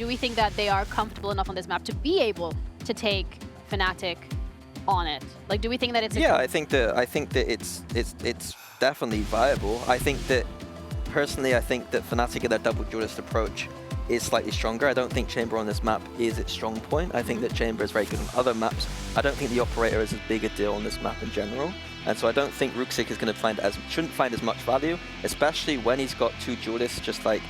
do we think that they are comfortable enough on this map to be able to take Fnatic on it? Like, do we think that it's I think that it's definitely viable. I think that personally, I think that Fnatic in their double duelist approach is slightly stronger. I don't think Chamber on this map is its strong point. I think that Chamber is very good on other maps. I don't think the Operator is as big a deal on this map in general. And so I don't think Ruxic is going to shouldn't find as much value, especially when he's got two duelists just like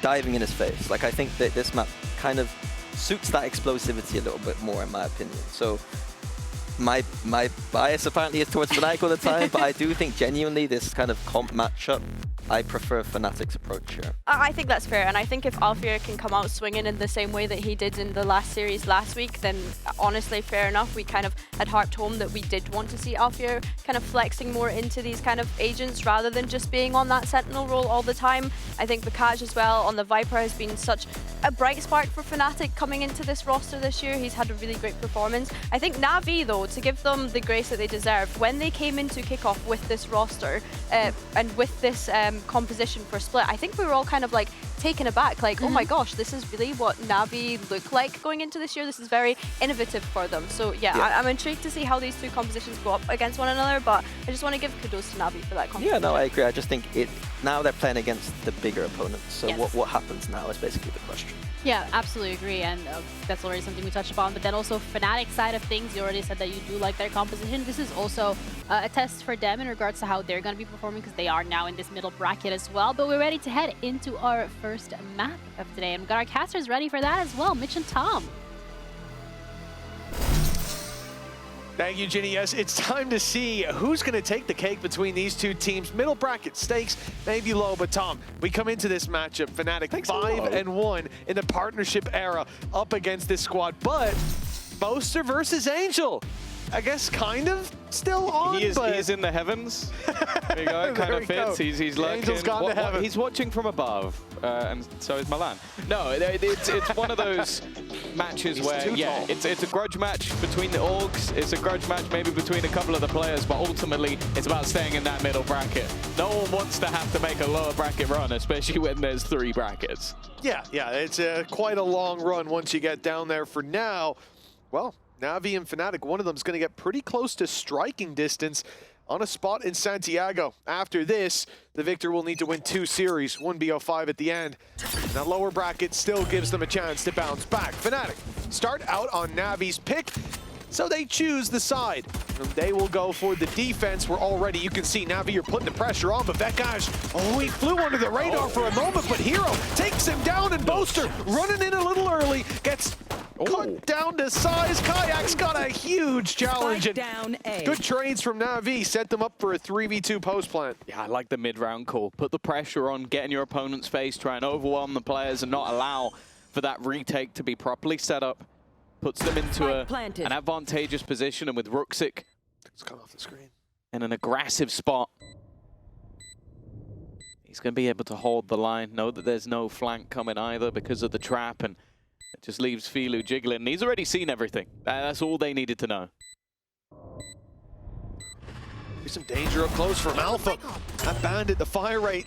diving in his face. Like, I think that this map kind of suits that explosivity a little bit more, in my opinion. So my bias apparently is towards Fnatic all the time, but I do think genuinely this kind of comp matchup, I prefer Fnatic's approach here. I think that's fair, and I think if Alfear can come out swinging in the same way that he did in the last series last week, then honestly, fair enough. We kind of had harped home that we did want to see Alfear kind of flexing more into these kind of agents rather than just being on that Sentinel role all the time. I think Bakaj as well on the Viper has been such a bright spark for Fnatic coming into this roster this year. He's had a really great performance. I think Navi, though, to give them the grace that they deserve, when they came into Kickoff with this roster and with this composition for Split, I think we were all kind of like taken aback, like, oh my gosh, this is really what Navi look like going into this year. This is very innovative for them. So yeah, I'm intrigued to see how these two compositions go up against one another, but I just want to give kudos to Navi for that composition. Yeah, no, I agree. I just think now they're playing against the bigger opponents. So Yes. what happens now is basically the question. Yeah, absolutely agree, and that's already something we touched upon. But then also Fnatic side of things, you already said that you do like their composition. This is also a test for them in regards to how they're going to be performing, because they are now in this middle bracket as well. But we're ready to head into our first map of today, and we've got our casters ready for that as well, Mitch and Tom. Thank you, Ginny. Yes, it's time to see who's going to take the cake between these two teams. Middle bracket stakes may be low, but Tom, we come into this matchup, Fnatic 5-1 in the partnership era up against this squad, but Boaster versus Angel. I guess kind of still on, he is in the heavens. There you go, it kind of fits. He's lurking. Angel's gone to heaven. He's watching from above, and so is Milan. No, it's one of those matches where, yeah, it's a grudge match between the orgs. It's a grudge match maybe between a couple of the players, but ultimately it's about staying in that middle bracket. No one wants to have to make a lower bracket run, especially when there's 3 brackets. Yeah, it's quite a long run once you get down there. For now, well, Navi and Fnatic, one of them is going to get pretty close to striking distance on a spot in Santiago. After this, the victor will need to win 2 series, 1 BO5 at the end. And that lower bracket still gives them a chance to bounce back. Fnatic start out on Navi's pick, so they choose the side. And they will go for the defense, where already you can see Navi, you're putting the pressure on, but Bakaj, he flew under the radar for a moment, but Hero takes him down, and Boaster running in a little early, gets cut down to size. Kayak's got a huge challenge. And good trades from Navi set them up for a 3v2 post plant. Yeah, I like the mid-round call. Put the pressure on, get in your opponent's face, try and overwhelm the players and not allow for that retake to be properly set up. Puts them into an advantageous position, and with Ruxic, It's gone off the screen. In an aggressive spot, he's going to be able to hold the line. Know that there's no flank coming either because of the trap, and it just leaves Filu jiggling. He's already seen everything. That's all they needed to know. There's some danger up close from Alpha. That Bandit, the fire rate,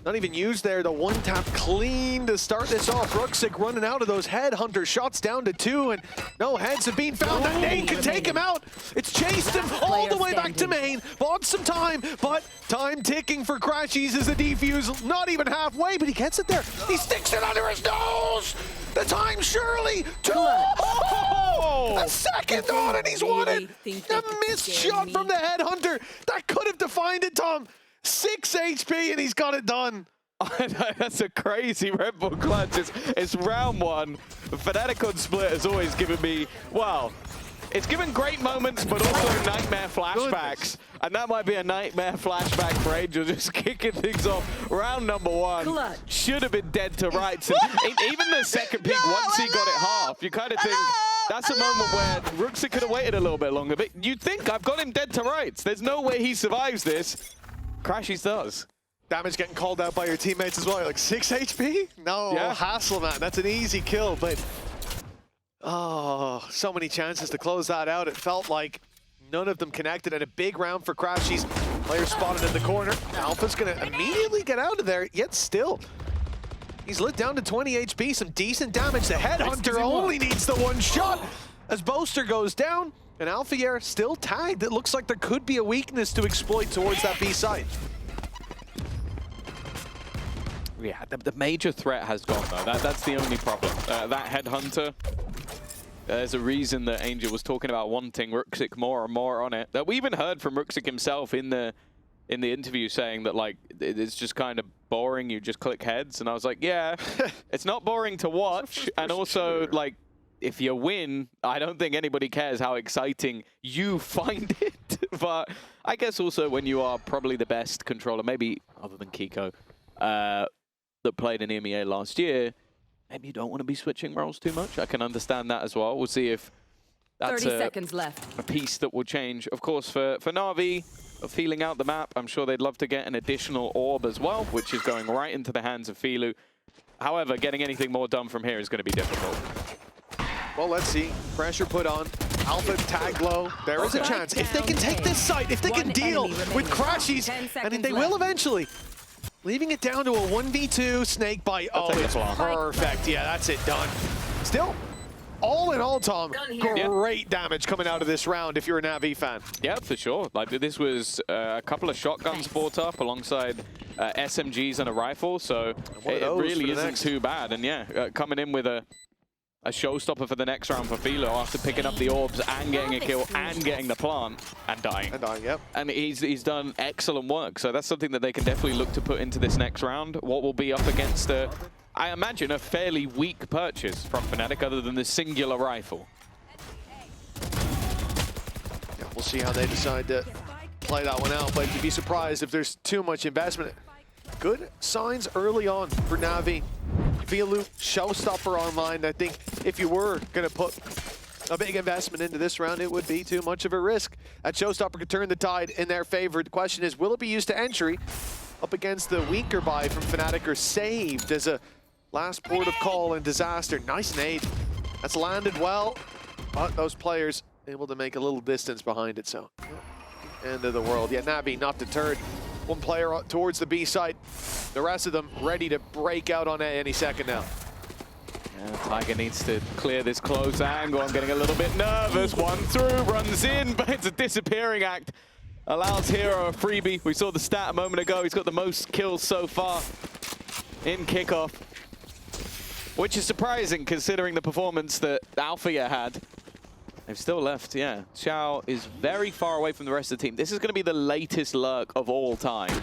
not even used there. The one tap clean to start this off. Ruxic running out of those headhunter shots down to 2, and no heads have been found. That nade can take him out. It's chased him all the way back to main. Bought some time, but time ticking for Crashies as the defuse not even halfway, but he gets it there. He sticks it under his nose. The time surely. A second on, and he's won it. A missed shot from the headhunter. That could have defined it, Tom. 6 HP, and he's got it done. I know, that's a crazy Red Bull clutch. It's round 1. Fnatic on Split has always given me, well, it's given great moments, but also nightmare flashbacks. And that might be a nightmare flashback for Angel, just kicking things off. Round number 1 should have been dead to rights. And even the second pick, once he got it half, you kind of think, that's a moment where Ruxic could have waited a little bit longer. But you'd think, I've got him dead to rights. There's no way he survives this. Crashies does. Damage getting called out by your teammates as well. You're like, 6 HP? No, yeah. Hasselman, that's an easy kill, but oh, so many chances to close that out. It felt like none of them connected, and a big round for Crashies. Player spotted in the corner. Alpha's gonna immediately get out of there, yet still. He's lit down to 20 HP, some decent damage. The Headhunter only needs the one shot as Boaster goes down, and Alfier still tagged. It looks like there could be a weakness to exploit towards that B site. Yeah, the major threat has gone though. That's the only problem. That Headhunter, there's a reason that Angel was talking about wanting Ruxic more and more on it. That we even heard from Ruxic himself in the interview saying that like it's just kind of boring. You just click heads, and I was like, yeah, it's not boring to watch, and also like if you win, I don't think anybody cares how exciting you find it. But I guess also when you are probably the best controller, maybe other than Kiko, that played in EMEA last year, maybe you don't want to be switching roles too much. I can understand that as well. We'll see if that's 30 seconds left. A piece that will change. Of course, for Navi, feeling out the map, I'm sure they'd love to get an additional orb as well, which is going right into the hands of Filu. However, getting anything more done from here is going to be difficult. Well, let's see. Pressure put on. Alpha tag low. There is a chance. If they can take this site, if they can deal with Crashies, and they will eventually. Leaving it down to a 1v2 snake bite. Oh, it's perfect. Yeah, that's it, done. Still, all in all, Tom, great damage coming out of this round if you're a Navi fan. Yeah, for sure. Like this was a couple of shotguns brought up alongside SMGs and a rifle, so it really isn't too bad. And yeah, coming in with a showstopper for the next round for Philo after picking up the orbs and getting a kill and getting the plant and dying. Yep. And he's done excellent work. So that's something that they can definitely look to put into this next round. What will be up against, I imagine, a fairly weak purchase from Fnatic other than the singular rifle. Yeah, we'll see how they decide to play that one out, but you'd be surprised if there's too much investment. Good signs early on for Navi. Vilu, showstopper online. I think if you were going to put a big investment into this round, it would be too much of a risk. That showstopper could turn the tide in their favor. The question is, will it be used to entry up against the weaker buy from Fnatic, or saved as a last port of call and disaster? Nice nade. That's landed well, but those players able to make a little distance behind it, so end of the world. Yeah, Navi not deterred. One player towards the B side. The rest of them ready to break out on A any second now. Yeah, Tiger needs to clear this close angle. I'm getting a little bit nervous. One through, runs in, but it's a disappearing act. Allows Hero a freebie. We saw the stat a moment ago. He's got the most kills so far in Kickoff, which is surprising considering the performance that Alfia had. They've still left, yeah. Xiao is very far away from the rest of the team. This is going to be the latest lurk of all time.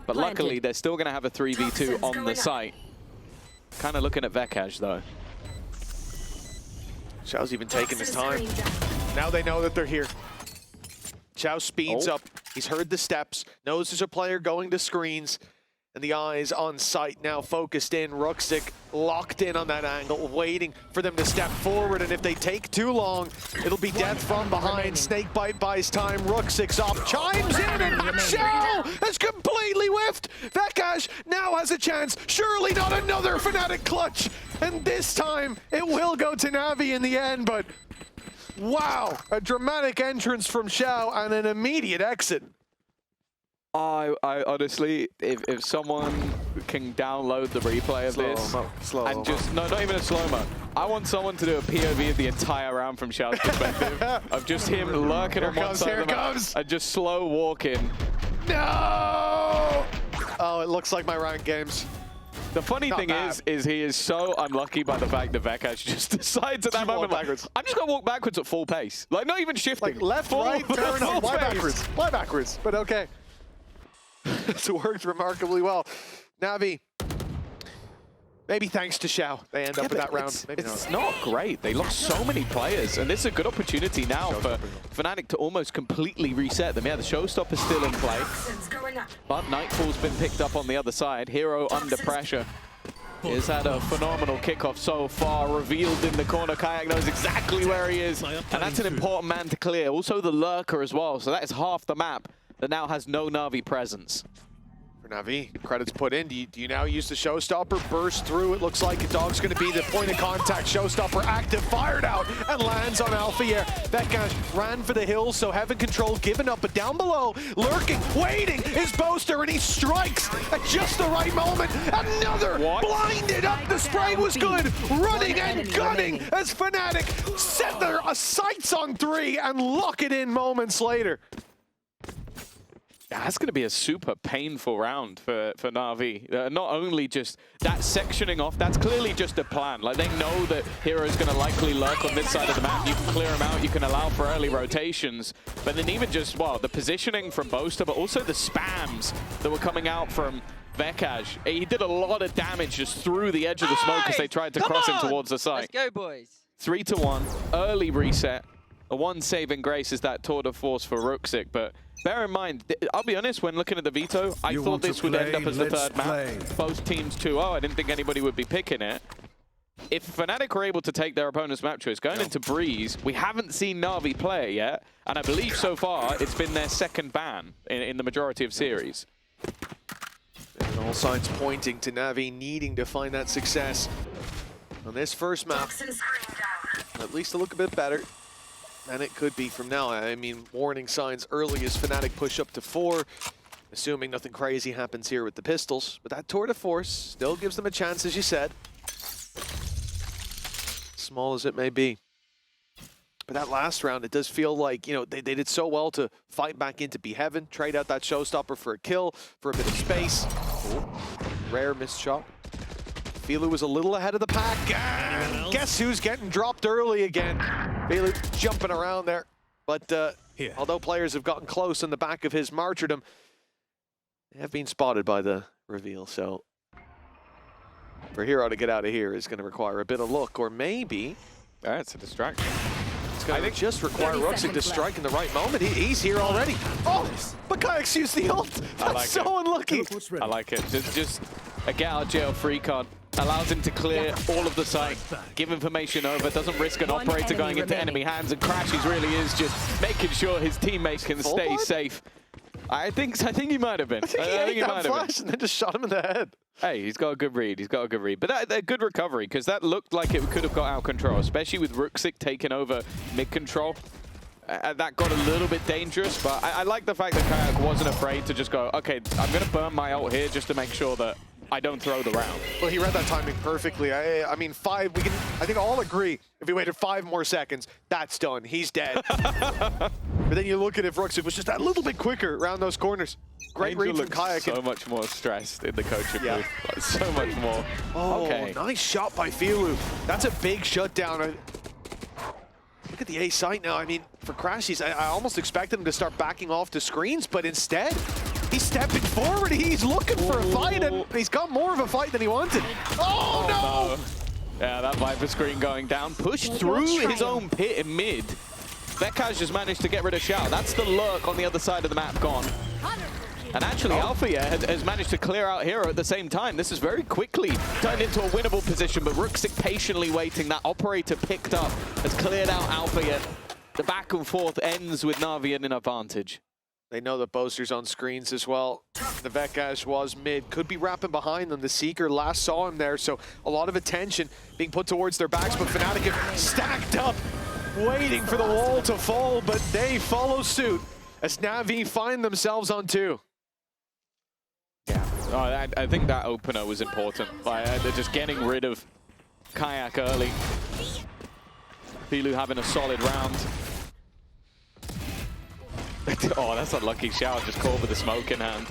But luckily, they're still going to have a 3v2 on the site. Kind of looking at Vekaj, though. Xiao's even taking his time. Now they know that they're here. Xiao speeds up. He's heard the steps, knows there's a player going to screens, and the eyes on sight now focused in. Ruxic locked in on that angle, waiting for them to step forward, and if they take too long, it'll be death from behind. Snakebite buys time. Ruxic's off, chimes in, and Xiao has completely whiffed. Vekaj now has a chance. Surely not another Fnatic clutch, and this time it will go to Navi in the end, but wow, a dramatic entrance from Xiao and an immediate exit. I honestly, if someone can download the replay of this and just, no, not even a slow-mo. I want someone to do a POV of the entire round from Xiao's perspective, of just him lurking on one side of the map and just slow walking. No! Oh, it looks like my ranked games. The funny thing is he is so unlucky by the fact that Vekaj just decides at that moment, like, I'm just going to walk backwards at full pace. Like, not even shifting. Like left, right, turn, why backwards? Why backwards? But okay. It's worked remarkably well. Navi, maybe thanks to Xiao, they end up with that round. Maybe it's not great. They lost so many players, and this is a good opportunity now for Fnatic to almost completely reset them. Yeah, the showstopper's still in play, but Nightfall's been picked up on the other side. Hero under pressure. He's had a phenomenal kickoff so far, revealed in the corner. Kayak knows exactly where he is, and that's an important man to clear. Also the lurker as well, so that is half the map that now has no Navi presence. For Navi, credits put in. Do you now use the showstopper? Burst through. It looks like a dog's going to be the point of contact. Showstopper active, fired out, and lands on Alpha. Yeah, Vetkash ran for the hill, so Heaven Control given up, but down below, lurking, waiting, is Boaster, and he strikes at just the right moment. Another blinded up. The spray was good. Running and gunning as Fnatic set their sights on 3 and lock it in moments later. That's going to be a super painful round for Navi. Not only just that sectioning off, that's clearly just a plan. Like, they know that Hero's going to likely lurk on this side of the map. You can clear him out, you can allow for early rotations. But then even just, well, the positioning from Boaster, but also the spams that were coming out from Vetkash. He did a lot of damage just through the edge of the smoke as they tried to cross him towards the site. Let's go, boys. 3-1, early reset. A one saving grace is that tour de force for Ruxic, but bear in mind, I'll be honest, when looking at the veto, I thought this would end up as the third map. Both teams 2-0, I didn't think anybody would be picking it. If Fnatic were able to take their opponent's map choice, going into Breeze, we haven't seen Navi play it yet, and I believe so far it's been their second ban in the majority of series. And all signs pointing to Navi needing to find that success on this first map. At least to look a bit better than it could be from now. I mean, warning signs early as Fnatic push up to 4, assuming nothing crazy happens here with the pistols. But that tour de force still gives them a chance, as you said. Small as it may be. But that last round, it does feel like, you know, they did so well to fight back into Be Heaven, trade out that showstopper for a kill, for a bit of space. Ooh, rare missed shot. Filu was a little ahead of the pack. And guess who's getting dropped early again? Filu jumping around there. But although players have gotten close on the back of his martyrdom, they have been spotted by the reveal. So for Hero to get out of here is going to require a bit of luck, or maybe It's a distraction. it's going to just require Ruxic to strike in the right moment. He's here already. Oh, but Kayak's used the ult. That's like so unlucky. I like it. Just a get out of jail free card. Allows him to clear all of the site, give information over, doesn't risk an operator going into enemy hands, and Crashies really is just making sure his teammates can stay safe. I think he might have been. I think he might have been. And then just shot him in the head. Hey, he's got a good read. He's got a good read. But that good recovery, because that looked like it could have got out of control, especially with Ruxic taking over mid control. That got a little bit dangerous, but I like the fact that Kayak wasn't afraid to just go, okay, I'm going to burn my ult here just to make sure that I don't throw the round. Well, he read that timing perfectly. I mean, 5, we can, I think all agree, if he waited 5 more seconds, that's done. He's dead. But then you look at if Ruxic was just that little bit quicker around those corners. Great read from Kayak. So much more stressed in the coaching booth. Like, so much more. Oh, okay. Nice shot by Filu. That's a big shutdown. Look at the A site now. I mean, for Crashies, I almost expected him to start backing off the screens, but instead, he's stepping forward. He's looking for a fight, and he's got more of a fight than he wanted. Oh, no! Yeah, that Viper screen going down. Pushed through his own pit in mid. Vetkash just managed to get rid of Shao. That's the lurk on the other side of the map gone. And actually, Alpha has managed to clear out Hero at the same time. This is very quickly turned into a winnable position, but Ruxic patiently waiting. That operator picked up, has cleared out Alpha. The back and forth ends with Navi in an advantage. They know that Boaster's on screens as well. The Vetkash was mid, could be wrapping behind them. The Seeker last saw him there, so a lot of attention being put towards their backs, but Fnatic have stacked up, waiting for the wall to fall, but they follow suit as Navi find themselves on 2. Yeah, I think that opener was important. They're just getting rid of Kayak early. Filu having a solid round. Oh, that's unlucky. Shao just caught with the smoke in hand.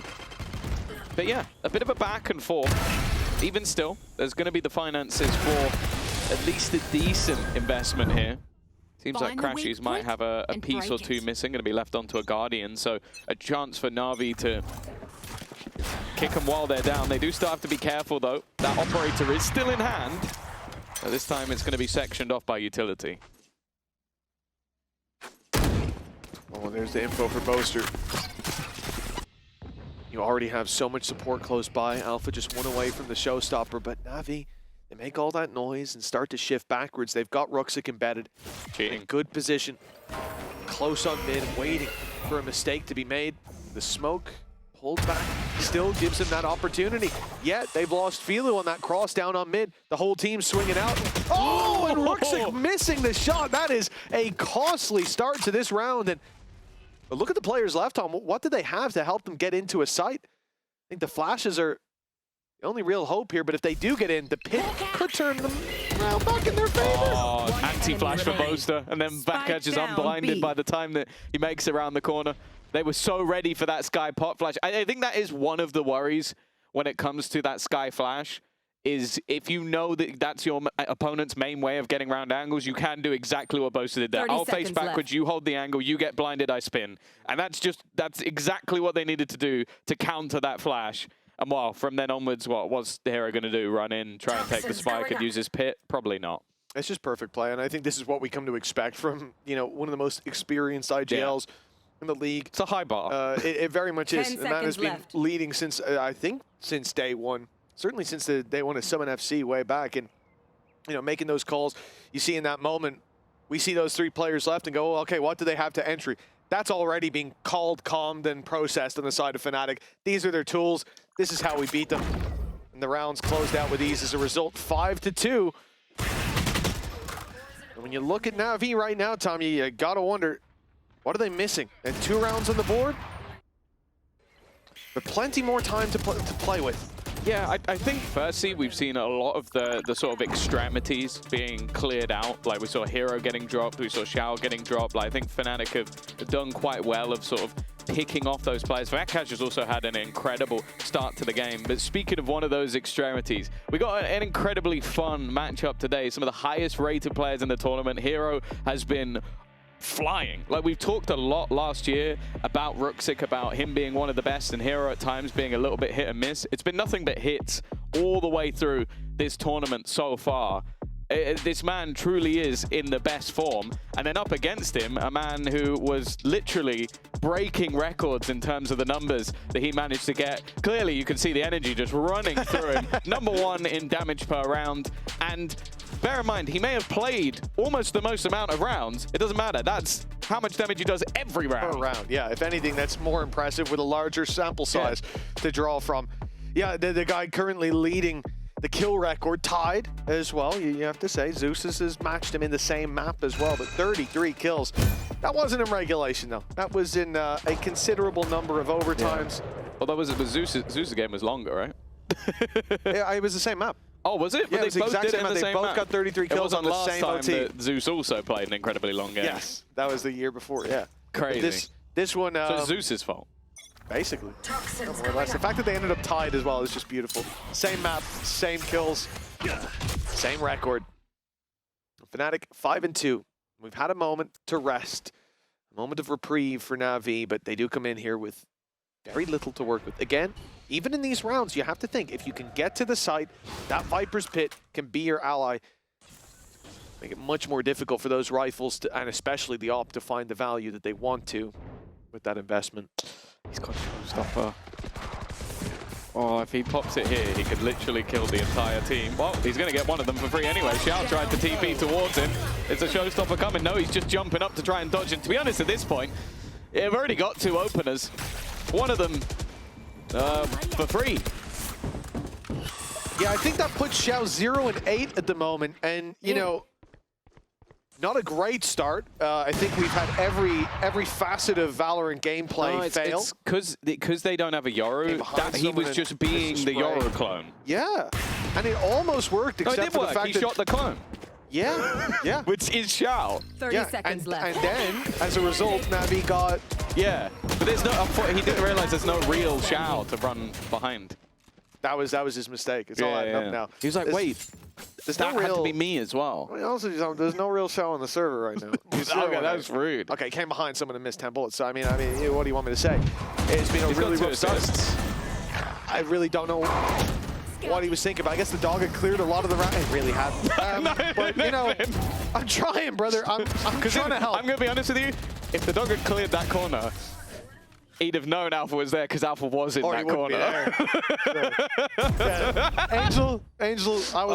But yeah, a bit of a back and forth. Even still, there's going to be the finances for at least a decent investment here. Seems like Crashies might have a piece or 2 missing, going to be left onto a Guardian. So a chance for Navi to kick them while they're down. They do still have to be careful, though. That operator is still in hand. This time it's going to be sectioned off by utility. Oh, there's the info for Boaster. You already have so much support close by. Alpha just one away from the showstopper, but Navi, they make all that noise and start to shift backwards. They've got Ruxic embedded. In good position. Close on mid, waiting for a mistake to be made. The smoke pulled back still gives him that opportunity. Yet, they've lost Filu on that cross down on mid. The whole team swinging out. Oh, and Ruxic missing the shot. That is a costly start to this round. But look at the players left on. What do they have to help them get into a site? I think the flashes are the only real hope here, but if they do get in, the pit could turn them around back in their favor. Oh, anti-flash for Boaster, and then Backcatch is unblinded by the time that he makes it around the corner. They were so ready for that Sky pot flash. I think that is one of the worries when it comes to that Sky flash, is if you know that that's your opponent's main way of getting around angles, you can do exactly what Boaster did there. I'll face backwards, you hold the angle, you get blinded, I spin. And that's exactly what they needed to do to counter that flash. And well, from then onwards, what's the hero going to do? Run in, try and take the spike and use his pit? Probably not. It's just perfect play, and I think this is what we come to expect from, you know, one of the most experienced IGLs in the league. It's a high bar. It very much is. And that has been leading since, I think, since day one. Certainly since the day one of Summon FC way back. And, you know, making those calls, you see in that moment, we see those 3 players left and go, oh, okay, what do they have to entry? That's already being called, calmed, and processed on the side of Fnatic. These are their tools. This is how we beat them. And the round's closed out with ease as a result, 5-2. And when you look at Navi right now, Tommy, you gotta wonder, what are they missing? And 2 rounds on the board? But plenty more time to play with. Yeah, I think firstly we've seen a lot of the sort of extremities being cleared out. Like we saw Hero getting dropped, we saw Shao getting dropped. Like I think Fnatic have done quite well of sort of picking off those players. Backcatch has also had an incredible start to the game. But speaking of one of those extremities, we got an incredibly fun matchup today. Some of the highest rated players in the tournament. Hero has been flying. Like we've talked a lot last year about Ruxic, about him being one of the best, and Hero at times being a little bit hit and miss. It's been nothing but hits all the way through this tournament so far. This man truly is in the best form. And then up against him, a man who was literally breaking records in terms of the numbers that he managed to get. Clearly, you can see the energy just running through him. #1 in damage per round. And bear in mind, he may have played almost the most amount of rounds. It doesn't matter. That's how much damage he does every round. Per round, yeah. If anything, that's more impressive with a larger sample size to draw from. Yeah, the guy currently leading the kill record, tied as well. You have to say, Zeus has matched him in the same map as well, but 33 kills. That wasn't in regulation, though. That was in a considerable number of overtimes. Yeah. Well, Zeus's game was longer, right? Yeah, it was the same map. Oh, was it? Yeah, but it was the exact same map. They both got 33 kills on the same OT. That Zeus also played an incredibly long game. Yes, that was the year before, yeah. Crazy. This one... so it's Zeus's fault. Basically, more or less. The fact that they ended up tied as well is just beautiful. Same map, same kills, same record. Fnatic 5-2. We've had a moment to rest, a moment of reprieve for Navi, but they do come in here with very little to work with. Again, even in these rounds, you have to think, if you can get to the site, that Viper's Pit can be your ally. Make it much more difficult for those rifles, and especially the AWP, to find the value that they want to with that investment. He's got a showstopper. Oh, if he pops it here, he could literally kill the entire team. Well, he's going to get one of them for free anyway. Xiao tried to TP towards him. It's a showstopper coming. No, he's just jumping up to try and dodge. And to be honest, at this point, they've already got 2 openers. One of them for free. Yeah, I think that puts Xiao 0-8 at the moment. And, you know, not a great start. I think we've had every facet of Valorant gameplay fail. It's because they don't have a Yoru, that he was just being the Yoru clone. Yeah, and it almost worked, except for the fact he shot the clone. Yeah, yeah. Which is Xiao. 30 seconds left. And then, as a result, Navi got... Yeah, but there's no... he didn't realize there's no real Xiao to run behind. That was his mistake. It's all adding up now. He was like, wait, that had to be me as well. Also, there's no real Xiao on the server right now. Okay, that was rude. Okay, came behind someone and missed 10 bullets. So, I mean, what do you want me to say? It's been a really rough start. I really don't know what he was thinking, but I guess the dog had cleared a lot of the round. It really hadn't. But, you know, I'm trying, brother. I'm trying to help. I'm going to be honest with you. If the dog had cleared that corner, he'd have known Alpha was there because Alpha was in that corner. Yeah. Angel, I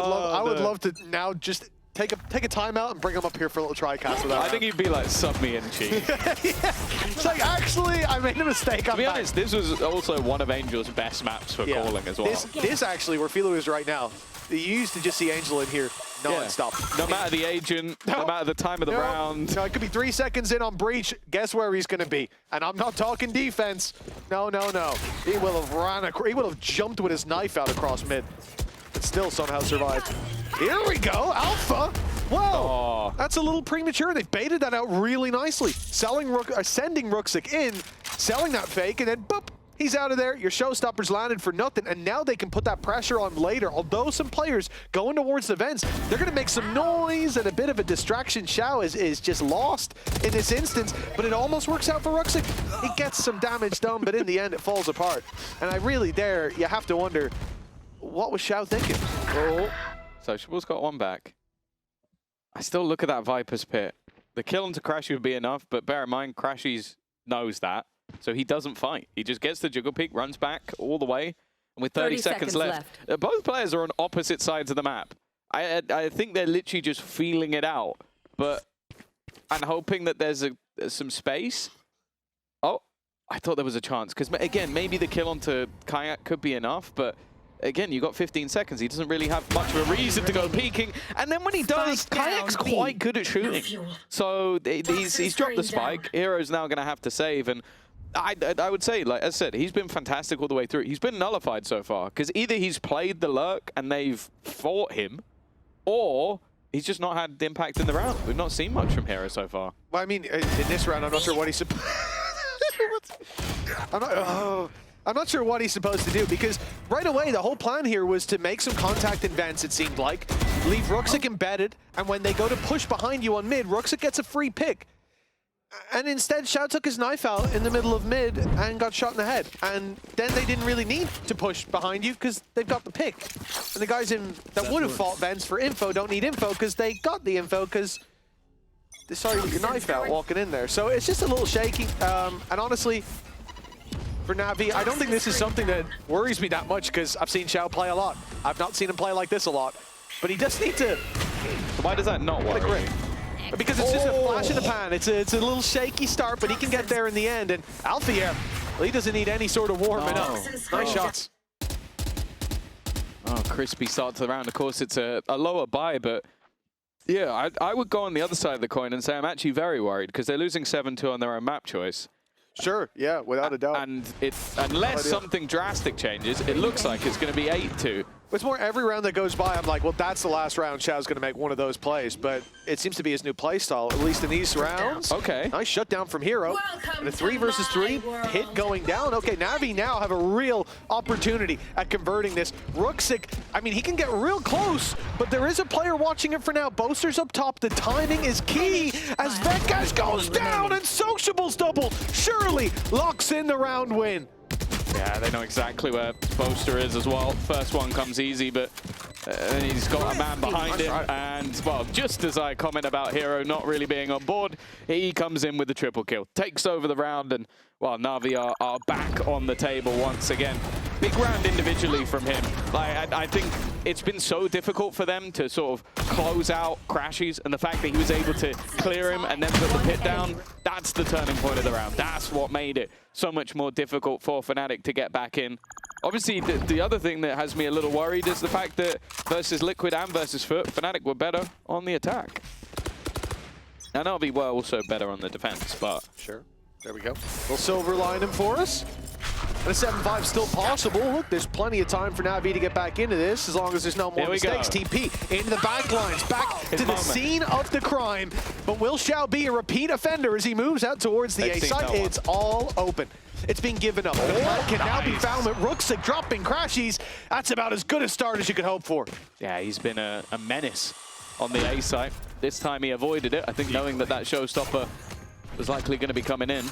would love to now just take a timeout and bring him up here for a little try-cast with that. I think he'd be like, sub me in cheat. Yeah. It's like, actually, I made a mistake. To be honest, this was also one of Angel's best maps for calling as well. This actually, where Philo is right now, you used to just see Angel in here non-stop. No matter the agent, no matter the time of the round. No, it could be 3 seconds in on breach. Guess where he's going to be? And I'm not talking defense. No. He will have he will have jumped with his knife out across mid, but still somehow survived. Here we go, Alpha. Whoa, that's a little premature. They baited that out really nicely. Sending Rooksik in, selling that fake, and then boop. He's out of there. Your showstoppers landed for nothing, and now they can put that pressure on later. Although some players going towards the vents, they're going to make some noise and a bit of a distraction. Xiao is just lost in this instance, but it almost works out for Rooksik. He gets some damage done, but in the end, it falls apart. And I really you have to wonder, what was Xiao thinking? Oh. So Shabal's got one back. I still look at that Viper's Pit. The kill onto Crashy would be enough, but bear in mind, Crashy's knows that. So he doesn't fight. He just gets the jiggle peek, runs back all the way, and with 30 seconds left. Both players are on opposite sides of the map. I think they're literally just feeling it out, but I'm hoping that there's some space. Oh, I thought there was a chance, because again, maybe the kill onto Kayak could be enough, but again, you got 15 seconds. He doesn't really have much of a reason to go peeking. And then when he does, Kayak's quite good at shooting. So he's dropped the spike. Hero's now going to have to save. And I would say, like I said, he's been fantastic all the way through. He's been nullified so far, because either he's played the lurk and they've fought him, or he's just not had the impact in the round. We've not seen much from Hero so far. Well, I mean, in this round, I'm not sure what he's supposed I'm not sure what he's supposed to do, because right away, the whole plan here was to make some contact in vents, it seemed like, leave Rooksik embedded, and when they go to push behind you on mid, Rooksik gets a free pick. And instead, Xiao took his knife out in the middle of mid and got shot in the head. And then they didn't really need to push behind you because they've got the pick. And the guys that would have fought vents for info don't need info because they got the info because they saw you with your knife out walking in there. So it's just a little shaky. And honestly, for Navi, I don't think this is something that worries me that much because I've seen Xiao play a lot. I've not seen him play like this a lot. But he does need to... Why does that not worry? Because it's just a flash in the pan. It's a little shaky start, but he can get there in the end. And Alfier, well, he doesn't need any sort of warming up. Nice shots. Oh, crispy start to the round. Of course, it's a lower buy, but yeah, I would go on the other side of the coin and say I'm actually very worried because they're losing 7-2 on their own map choice. Sure, yeah, without a doubt. And unless something drastic changes, it looks like it's going to be 8-2. It's more every round that goes by, I'm like, well, that's the last round. Xiao's going to make one of those plays, but it seems to be his new play style, at least in these rounds. Okay. Nice shutdown from Hero. And a 3 versus 3 hit going down. Okay, Navi now have a real opportunity at converting this. Rooksik, I mean, he can get real close, but there is a player watching it for now. Boaster's up top. The timing is key as Vetgas goes down and Sociable's double surely locks in the round win. Yeah, they know exactly where Boaster is as well. First one comes easy, but he's got a man behind him. And, well, just as I comment about Hero not really being on board, he comes in with the triple kill. Takes over the round, and, well, Navi are back on the table once again. Big round individually from him. Like, I think it's been so difficult for them to sort of close out Crashies, and the fact that he was able to clear him and then put the pit down, that's the turning point of the round. That's what made it so much more difficult for Fnatic to get back in. Obviously, the other thing that has me a little worried is the fact that versus Liquid and versus Foot, Fnatic were better on the attack. And Navi were also better on the defense, but... Sure. There we go. Little silver lining for us. And a 7-5 still possible. Look, there's plenty of time for Navi to get back into this as long as there's no more mistakes. TP into the back lines, back to the scene of the crime. But will Xiao be a repeat offender as he moves out towards the A side? It's all open. It's being given up. Or can now be found with Rooksik dropping Crashies. That's about as good a start as you could hope for. Yeah, he's been a menace on the A side. This time he avoided it, I think, knowing that showstopper was likely going to be coming in.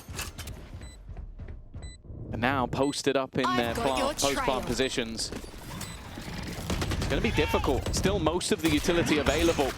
And now posted up in their post-plant positions. It's going to be difficult. Still most of the utility available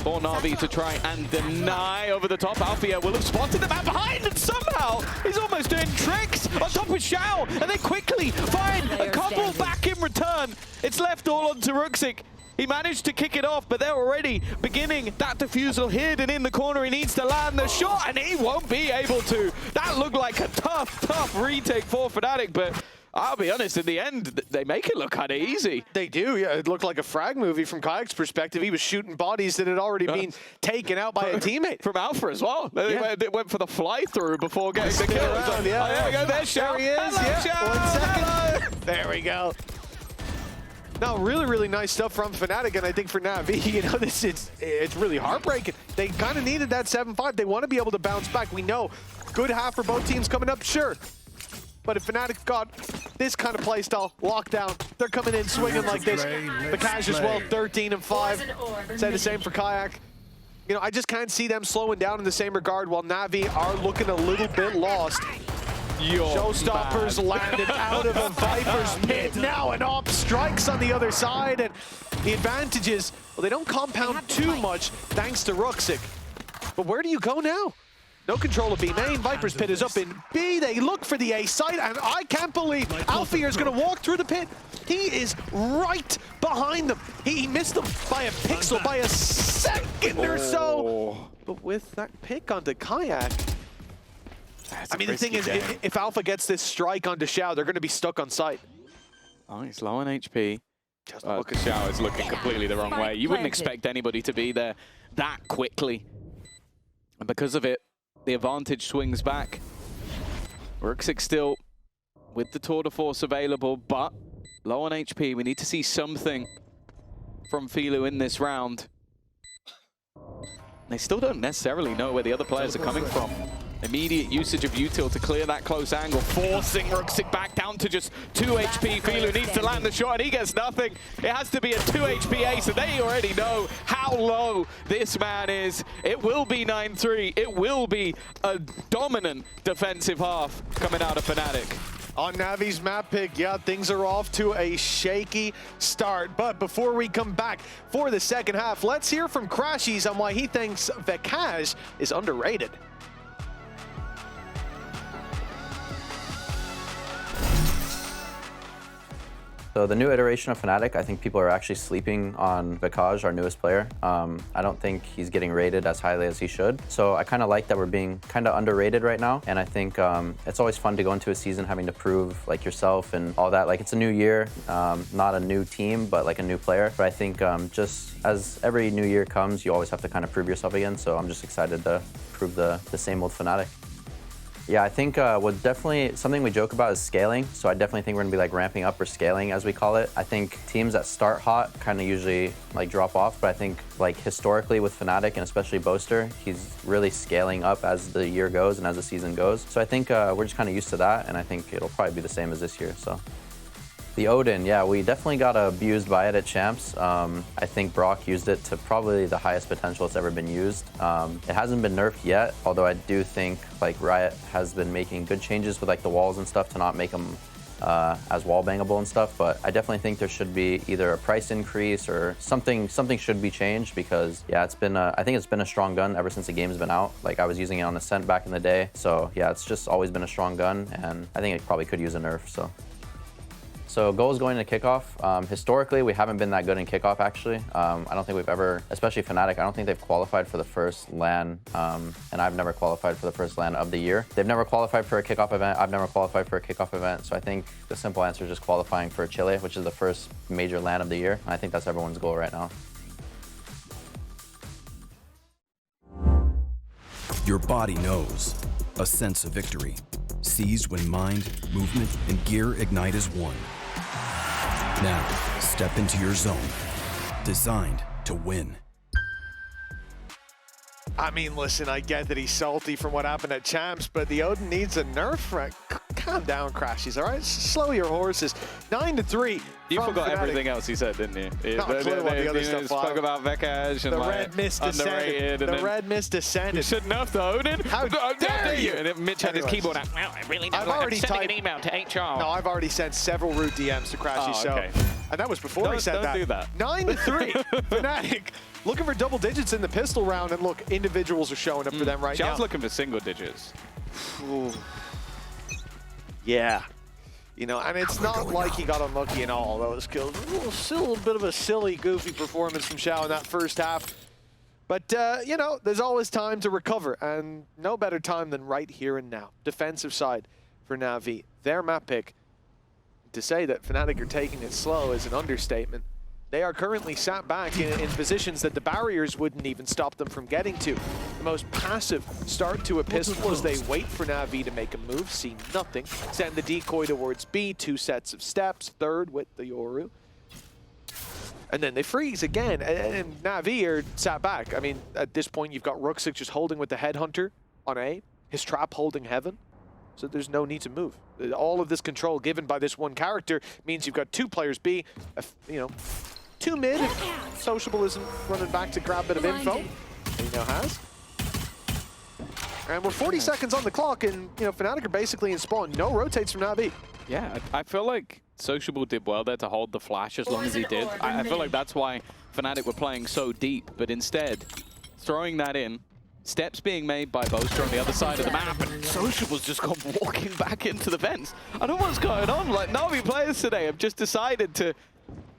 for Navi to try and deny over the top. Alfier will have spotted the man behind, and somehow he's almost doing tricks on top of Xiao, and they quickly find a couple back in return. It's left all onto Rooksik. He managed to kick it off, but they're already beginning that defusal hidden in the corner. He needs to land the shot, and he won't be able to. That looked like a tough retake for Fnatic, but I'll be honest, in the end, they make it look kind of easy. They do, yeah. It looked like a frag movie from Kayak's perspective. He was shooting bodies that had already been taken out by a teammate. From Alpha as well. They went for the fly-through before getting the kill. Around, yeah. Oh, there we go, there's Shao. There he is, Hello, yeah. Shao. 1 second. There we go. No, really nice stuff from Fnatic, and I think for Navi, you know, it's really heartbreaking. They kind of needed that 7-5. They want to be able to bounce back. We know, good half for both teams coming up, sure. But if Fnatic got this kind of playstyle, lockdown, they're coming in swinging like this. The Cash as well, 13-5. Say the same for Kayak. You know, I just can't see them slowing down in the same regard, while Navi are looking a little bit lost. Showstoppers landed out of a Viper's pit. Now an op strikes on the other side, and the advantages, well, they don't compound too much thanks to Ruxic. But where do you go now? No control of B main. Viper's pit is up in B. They look for the A site, and I can't believe Alfir is going to walk through the pit. He is right behind them. He missed them by a pixel, by a second or so. But with that pick onto Kayak, I mean, the thing is, if Alpha gets this strike onto Xiao, they're going to be stuck on site. Oh, he's low on HP. Xiao is looking completely the wrong way. You wouldn't expect anybody to be there that quickly. And because of it, the advantage swings back. Ruxic still with the tour de force available, but low on HP. We need to see something from Filu in this round. They still don't necessarily know where the other players are coming from. Immediate usage of util to clear that close angle, forcing Ruxic back down to just 2 HP. Filu needs to land the shot, and he gets nothing. It has to be a 2 HP ace, and they already know how low this man is. It will be 9-3. It will be a dominant defensive half coming out of Fnatic. On Navi's map pick, yeah, things are off to a shaky start. But before we come back for the second half, let's hear from Crashies on why he thinks Vekaj is underrated. So the new iteration of Fnatic, I think people are actually sleeping on Vekaj, our newest player. I don't think he's getting rated as highly as he should. So I kind of like that we're being kind of underrated right now. And I think it's always fun to go into a season having to prove like yourself and all that. Like it's a new year, not a new team, but like a new player. But I think just as every new year comes, you always have to kind of prove yourself again. So I'm just excited to prove the same old Fnatic. Yeah, I think what definitely something we joke about is scaling. So I definitely think we're gonna be like ramping up or scaling, as we call it. I think teams that start hot kind of usually like drop off, but I think like historically with Fnatic and especially Boaster, he's really scaling up as the year goes and as the season goes. So I think we're just kind of used to that, and I think it'll probably be the same as this year. So. The Odin, yeah, we definitely got abused by it at Champs. I think Brock used it to probably the highest potential it's ever been used. It hasn't been nerfed yet, although I do think like Riot has been making good changes with like the walls and stuff to not make them as wall bangable and stuff. But I definitely think there should be either a price increase or something should be changed, because yeah, it's been I think it's been a strong gun ever since the game's been out. Like I was using it on Ascent back in the day, so yeah, it's just always been a strong gun, and I think it probably could use a nerf. So goals going into kickoff. Historically, we haven't been that good in kickoff, actually. I don't think we've ever, especially Fnatic, I don't think they've qualified for the first LAN, and I've never qualified for the first LAN of the year. They've never qualified for a kickoff event. I've never qualified for a kickoff event. So I think the simple answer is just qualifying for Chile, which is the first major LAN of the year. I think that's everyone's goal right now. Your body knows. A sense of victory. Seized when mind, movement, and gear ignite as one. Now, step into your zone. Designed to win. I mean, listen, I get that he's salty from what happened at Champs, but the Odin needs a nerf, right? Calm down, Crashies, all right? Slow your horses. 9-3. You forgot everything else he said, didn't you? Not a clue what the other stuff spoke about Vekaj and the like red mist underrated. descended. The red mist descended. You shouldn't have the Odin. How dare you? And then Mitch had his keyboard out. Well, I really don't like I'm sending an email to HR. No, I've already sent several rude DMs to Crashies, okay. And that was before he said that. Don't do that. 9-3. Fnatic looking for double digits in the pistol round, and look, individuals are showing up for them right now. Xiao's looking for single digits. Ooh. Yeah. You know, and it's not like he got unlucky in all those kills. Still a little bit of a silly, goofy performance from Xiao in that first half. But, you know, there's always time to recover, and no better time than right here and now. Defensive side for Navi. Their map pick. To say that Fnatic are taking it slow is an understatement. They are currently sat back in positions that the barriers wouldn't even stop them from getting to. The most passive start to a pistol as they wait for Navi to make a move, see nothing, send the decoy towards B, 2 sets of steps, third with the Yoru. And then they freeze again, and Navi are sat back. I mean, at this point, you've got Ruxic just holding with the Headhunter on A, his trap holding Heaven, so there's no need to move. All of this control given by this one character means you've got 2 players B, you know, 2 mid, if Sociable isn't running back to grab a bit of info. He now has. And we're 40 seconds on the clock, and you know, Fnatic are basically in spawn. No rotates from Navi. Yeah, I feel like Sociable did well there to hold the flash as long as he did. I feel like that's why Fnatic were playing so deep, but instead, throwing that in, steps being made by Boaster on the other side of the map, and Sociable's just gone walking back into the vents. I don't know what's going on. Like, Navi players today have just decided to,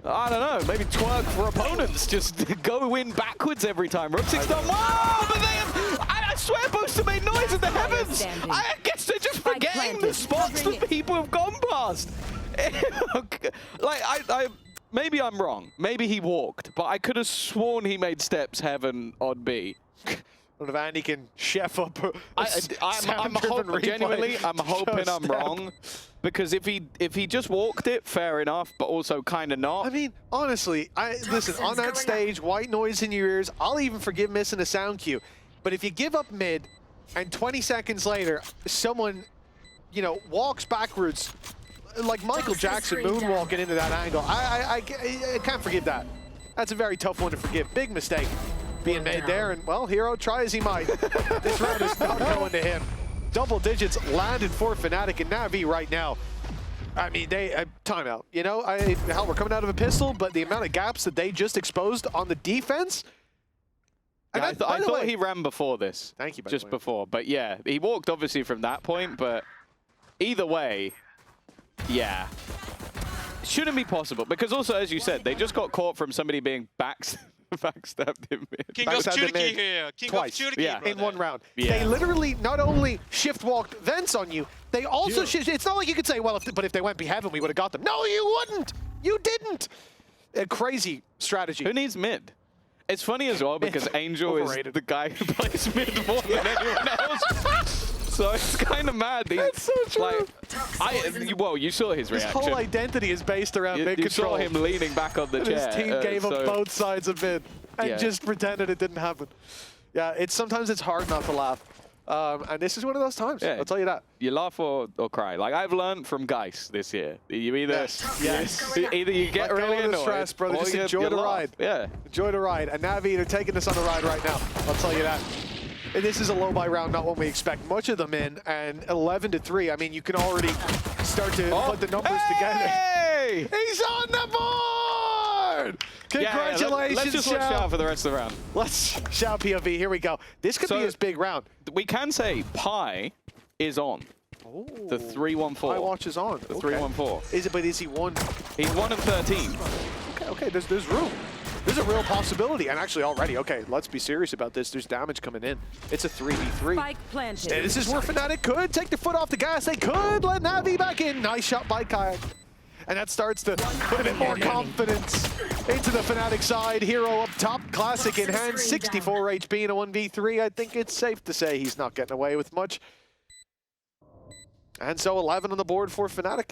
I don't know, maybe twerk for opponents. Just go in backwards every time. Ruxic's done well, but they have, I swear Boaster made noise in the heavens. I guess they're just forgetting the spots that people have gone past. Like, maybe I'm wrong. Maybe he walked, but I could have sworn he made steps heaven on B. If Andy can chef up I'm genuinely, I'm hoping I'm wrong, because if he just walked it, fair enough, but also kind of not. I mean, honestly, listen, on that stage, white noise in your ears, I'll even forgive missing a sound cue. But if you give up mid, and 20 seconds later, someone, you know, walks backwards, like Michael Jackson moonwalking into that angle, I can't forgive that. That's a very tough one to forgive. Big mistake being made there, and well, Hero, try as he might, this round is not going to him. Double digits landed for Fnatic and Navi right now. I mean, they timeout. You know, hell, we're coming out of a pistol, but the amount of gaps that they just exposed on the defense. And yeah, I thought he ran before this. Thank you. Just before, but yeah, he walked obviously from that point. But either way, yeah, shouldn't be possible, because also, as you said, they just got caught from somebody being backstabbed in mid. King of Turkey here. King Twice. of Turkey, yeah. In one round. Yeah. They literally not only shift walked vents on you, they also it's not like you could say, well, but if they went heaven, we would have got them. No, you wouldn't. You didn't. A crazy strategy. Who needs mid? It's funny as well because Angel is the guy who plays mid more than anyone else. So it's kind of mad. That's so true. Like, well, you saw his reaction. His whole identity is based around mid control. You saw him leaning back on the chair. His team gave up both sides of mid and just pretended it didn't happen. Yeah, sometimes it's hard not to laugh. And this is one of those times, yeah. I'll tell you that. You laugh or cry. Like, I've learned from Geist this year. You either, either you get really annoyed, stress, brother. Just enjoy the ride. Yeah. Enjoy the ride. And Navi, they're taking us on the ride right now. I'll tell you that. And this is a low buy round, not one we expect much of them in. And 11-3, I mean, you can already start to put the numbers together. He's on the board! Congratulations, let's just watch Xiao for the rest of the round. Let's Xiao POV, here we go. This could be his big round. We can say Pi is on. Oh, the 3-1-4. Pi watch is on. The 3-1-4. But is he 1? He's 1-13. Okay, there's room. There's a real possibility, and actually already, okay, let's be serious about this. There's damage coming in. It's a 3v3. And this is where Fnatic could take their foot off the gas. They could let Navi back in. Nice shot by Kayak. And that starts to put a bit more confidence into the Fnatic side. Hero up top, Classic in hand, 64 HP in a 1v3. I think it's safe to say he's not getting away with much. And so 11 on the board for Fnatic.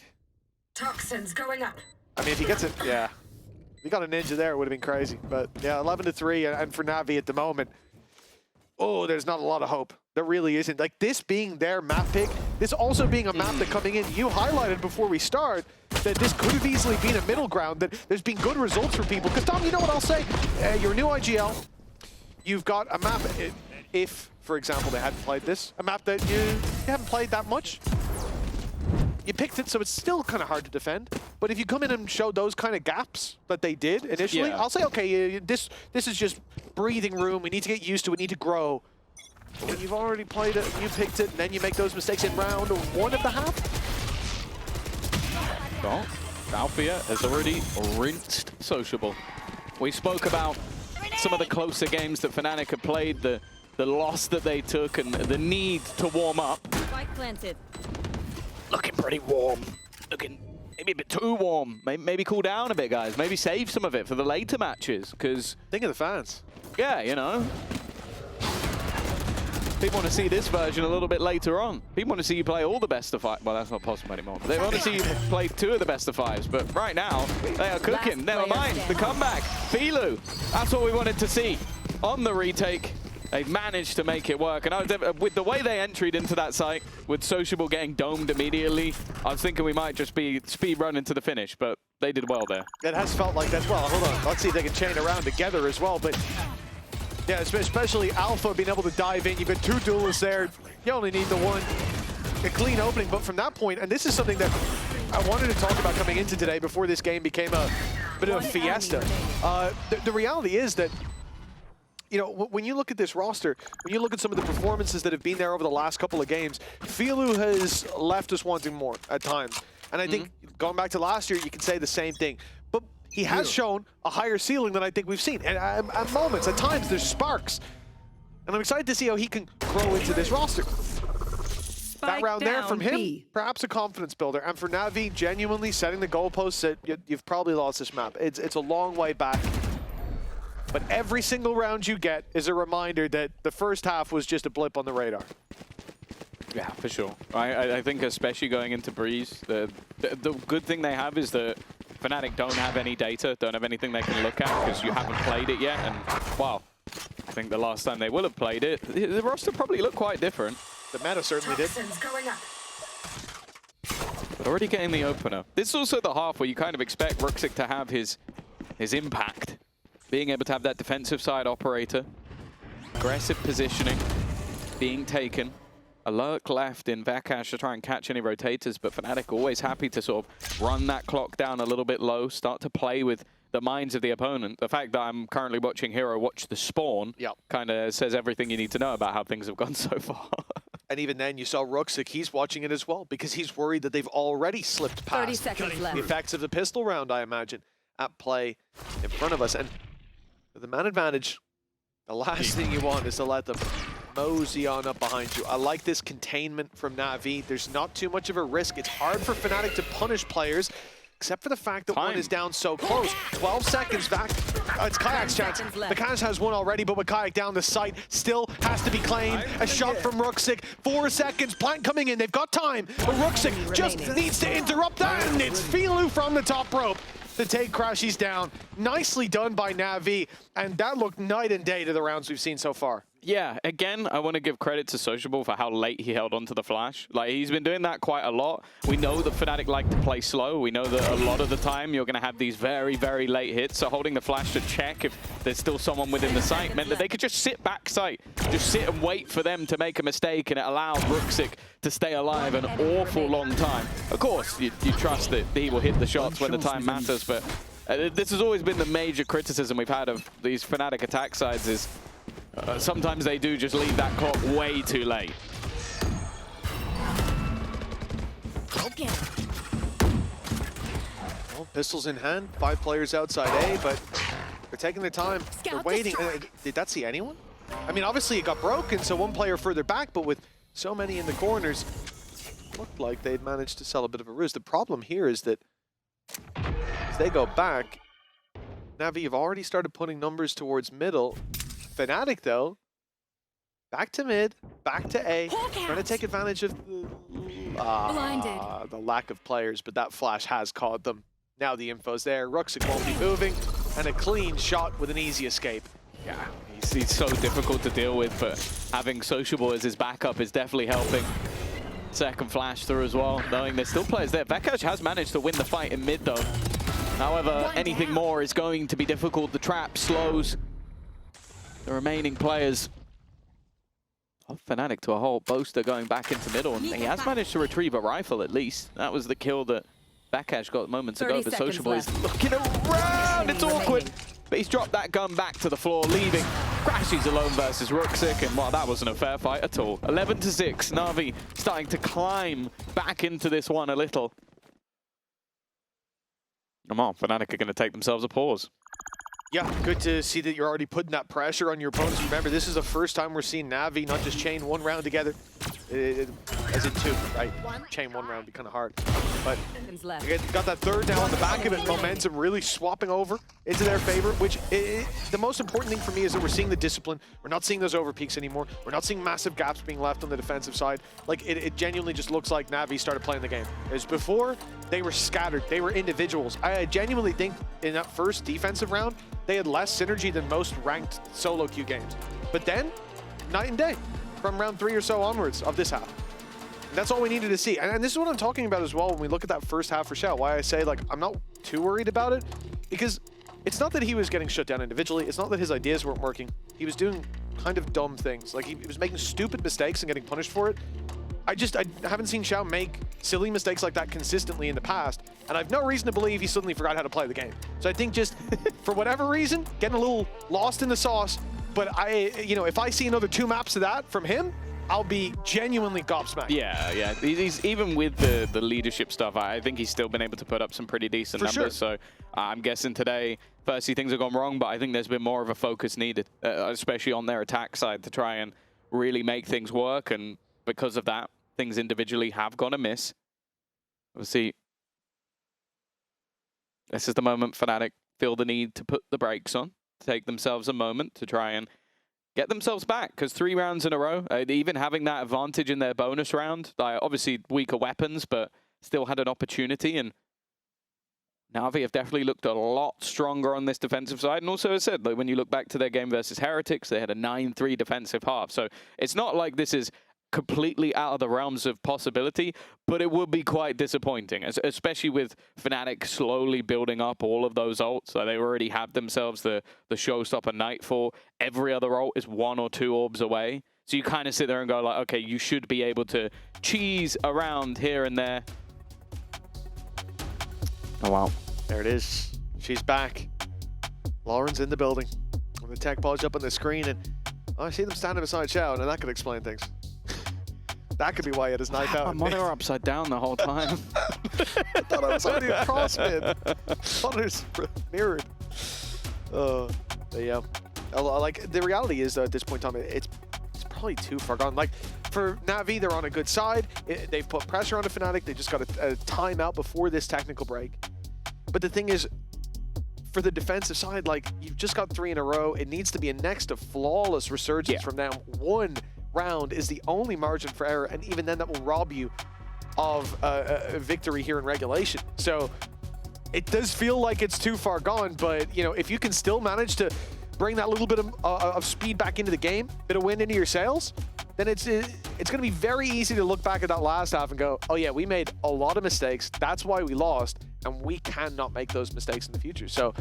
Toxins going up. I mean, if he gets it, yeah. If he got a ninja there, it would have been crazy. But yeah, 11-3, and for Navi at the moment, oh, there's not a lot of hope. There really isn't. Like, this being their map pick, this also being a map that coming in, you highlighted before we start that this could have easily been a middle ground, that there's been good results for people. Because, Tom, you know what I'll say? You're a new IGL. You've got a map, if, for example, they hadn't played this, a map that you haven't played that much. You picked it, so it's still kind of hard to defend. But if you come in and show those kind of gaps that they did initially, I'll say, okay, this is just breathing room. We need to get used to it. We need to grow. But when you've already played it, you picked it, and then you make those mistakes in round 1 of the half. Oh, Alfia has already rinsed Sociable. We spoke about some of the closer games that Fnatic have played, the loss that they took, and the need to warm up. Spike planted. Looking pretty warm. Looking maybe a bit too warm. Maybe cool down a bit, guys. Maybe save some of it for the later matches, because... Think of the fans. Yeah, you know. People want to see this version a little bit later on. People want to see you play all the best of 5. Well, that's not possible anymore. They want to see you play 2 of the best of 5s. But right now, they are cooking. Never mind. The comeback. Filu. That's what we wanted to see on the retake. They've managed to make it work. And with the way they entered into that site, with Sociable getting domed immediately, I was thinking we might just be speed running to the finish. But they did well there. It has felt like that. Well, hold on. Let's see if they can chain around together as well. But yeah, especially Alpha being able to dive in. You've got 2 duelists there. You only need the one. A clean opening. But from that point, and this is something that I wanted to talk about coming into today before this game became a bit of a fiesta. The reality is that, you know, when you look at this roster, when you look at some of the performances that have been there over the last couple of games, Filu has left us wanting more at times. And I think going back to last year, you can say the same thing. But he has shown a higher ceiling than I think we've seen. And at moments, at times, there's sparks. And I'm excited to see how he can grow into this roster. That round there from him, perhaps a confidence builder. And for Navi, genuinely setting the goalposts that you've probably lost this map. It's a long way back. But every single round you get is a reminder that the first half was just a blip on the radar. Yeah, for sure. I think especially going into Breeze, the good thing they have is that Fnatic don't have any data, don't have anything they can look at because you haven't played it yet. And, wow, I think the last time they will have played it, the roster probably looked quite different. The meta certainly did. But already getting the opener. This is also the half where you kind of expect Ruxic to have his impact. Being able to have that defensive side operator. Aggressive positioning being taken. A lurk left in Vakash to try and catch any rotators, but Fnatic always happy to sort of run that clock down a little bit low, start to play with the minds of the opponent. The fact that I'm currently watching Hero watch the spawn kind of says everything you need to know about how things have gone so far. And even then, you saw Ruxic, he's watching it as well, because he's worried that they've already slipped past 30 seconds left. the effects of the pistol round, I imagine, at play in front of us. And with the man advantage, the last thing you want is to let them mosey on up behind you. I like this containment from Navi. There's not too much of a risk. It's hard for Fnatic to punish players, except for the fact that one is down so close. 12 seconds back. It's Kayak's chance. Vakash has one already, but with Kayak down the site, still has to be claimed. A shot from Ruxic. 4 seconds. Plant coming in. They've got time. But Ruxic just needs to interrupt that. And it's Filu from the top rope to take Crashies down. Nicely done by Navi. And that looked night and day to the rounds we've seen so far. Yeah, again, I want to give credit to Sociable for how late he held onto the flash. Like, he's been doing that quite a lot. We know that Fnatic like to play slow. We know that a lot of the time you're going to have these very, very late hits. So holding the flash to check if there's still someone within the site meant that they could just sit back site, just sit and wait for them to make a mistake, and it allowed Ruxic to stay alive an awful long time. Of course, you trust that he will hit the shots when the time matters, but this has always been the major criticism we've had of these Fnatic attack sides is sometimes they do just leave that clock way too late. Okay. Well, pistols in hand, 5 players outside A, but they're taking their time. They're waiting. Did that see anyone? I mean, obviously it got broken, so one player further back, but with so many in the corners, looked like they'd managed to sell a bit of a ruse. The problem here is that as they go back, Navi have already started putting numbers towards middle. Fnatic, though, back to mid, back to A, trying to take advantage of the lack of players, but that flash has caught them. Now the info's there. Ruxic won't be moving, and a clean shot with an easy escape. Yeah, he's so difficult to deal with, but having Sociable as his backup is definitely helping. Second flash through as well, knowing there's still players there. Vakash has managed to win the fight in mid, though. However, anything more is going to be difficult. The trap slows the remaining players of Fnatic to a halt. Boaster going back into middle, and he has managed to retrieve a rifle at least. That was the kill that Vakash got moments ago, but Sociable is looking around. It's awkward, but he's dropped that gun back to the floor, leaving Crashies alone versus Ruxic, and well, that wasn't a fair fight at all. 11-6, Navi starting to climb back into this one a little. Come on, Fnatic are going to take themselves a pause. Yeah, good to see that you're already putting that pressure on your opponents. Remember, this is the first time we're seeing Navi not just chain one round together, as in two, right? Chain one round would be kind of hard. But you got that third now on the back of it, momentum really swapping over into their favor, which the most important thing for me is that we're seeing the discipline. We're not seeing those overpeaks anymore. We're not seeing massive gaps being left on the defensive side. Like, it genuinely just looks like Navi started playing the game. As before, they were scattered. They were individuals. I genuinely think in that first defensive round, they had less synergy than most ranked solo queue games. But then, night and day, from round 3 or so onwards of this half. And that's all we needed to see. And this is what I'm talking about as well when we look at that first half for Shell. Why I say, like, I'm not too worried about it, because it's not that he was getting shut down individually. It's not that his ideas weren't working. He was doing kind of dumb things. Like, he was making stupid mistakes and getting punished for it. I haven't seen Xiao make silly mistakes like that consistently in the past, and I've no reason to believe he suddenly forgot how to play the game. So I think just, for whatever reason, getting a little lost in the sauce, but if I see another 2 maps of that from him, I'll be genuinely gobsmacked. Yeah. He's even with the leadership stuff, I think he's still been able to put up some pretty decent numbers. Sure. So I'm guessing today, firstly, things have gone wrong, but I think there's been more of a focus needed, especially on their attack side, to try and really make things work. And because of that, things individually have gone amiss. We'll see. This is the moment Fnatic feel the need to put the brakes on, to take themselves a moment to try and get themselves back, because 3 rounds in a row, even having that advantage in their bonus round, obviously weaker weapons, but still had an opportunity, and Navi have definitely looked a lot stronger on this defensive side. And also, as I said, like, when you look back to their game versus Heretics, they had a 9-3 defensive half. So it's not like this is completely out of the realms of possibility, but it would be quite disappointing, especially with Fnatic slowly building up all of those ults. So they already have themselves the showstopper Nightfall. Every other ult is 1 or 2 orbs away. So you kind of sit there and go like, okay, you should be able to cheese around here and there. Oh, wow. There it is. She's back. Lauren's in the building. When the tech pods up on the screen, and I see them standing beside Xiao, and that could explain things. That could be why he had his knife out. My monitor upside down the whole time. I thought I was only a crossfit. Monitor's mirrored. Yeah. Like, the reality is, though, at this point in time, it's probably too far gone. Like, for Navi, they're on a good side. They've put pressure on the Fnatic. They just got a timeout before this technical break. But the thing is, for the defensive side, like, you've just got 3 in a row. It needs to be a next to flawless resurgence from now. 1 round is the only margin for error, and even then that will rob you of a victory here in regulation. So it does feel like it's too far gone, but if you can still manage to bring that little bit of speed back into the game, bit of wind into your sails, then it's going to be very easy to look back at that last half and go, oh yeah, we made a lot of mistakes, that's why we lost, and we cannot make those mistakes in the future. So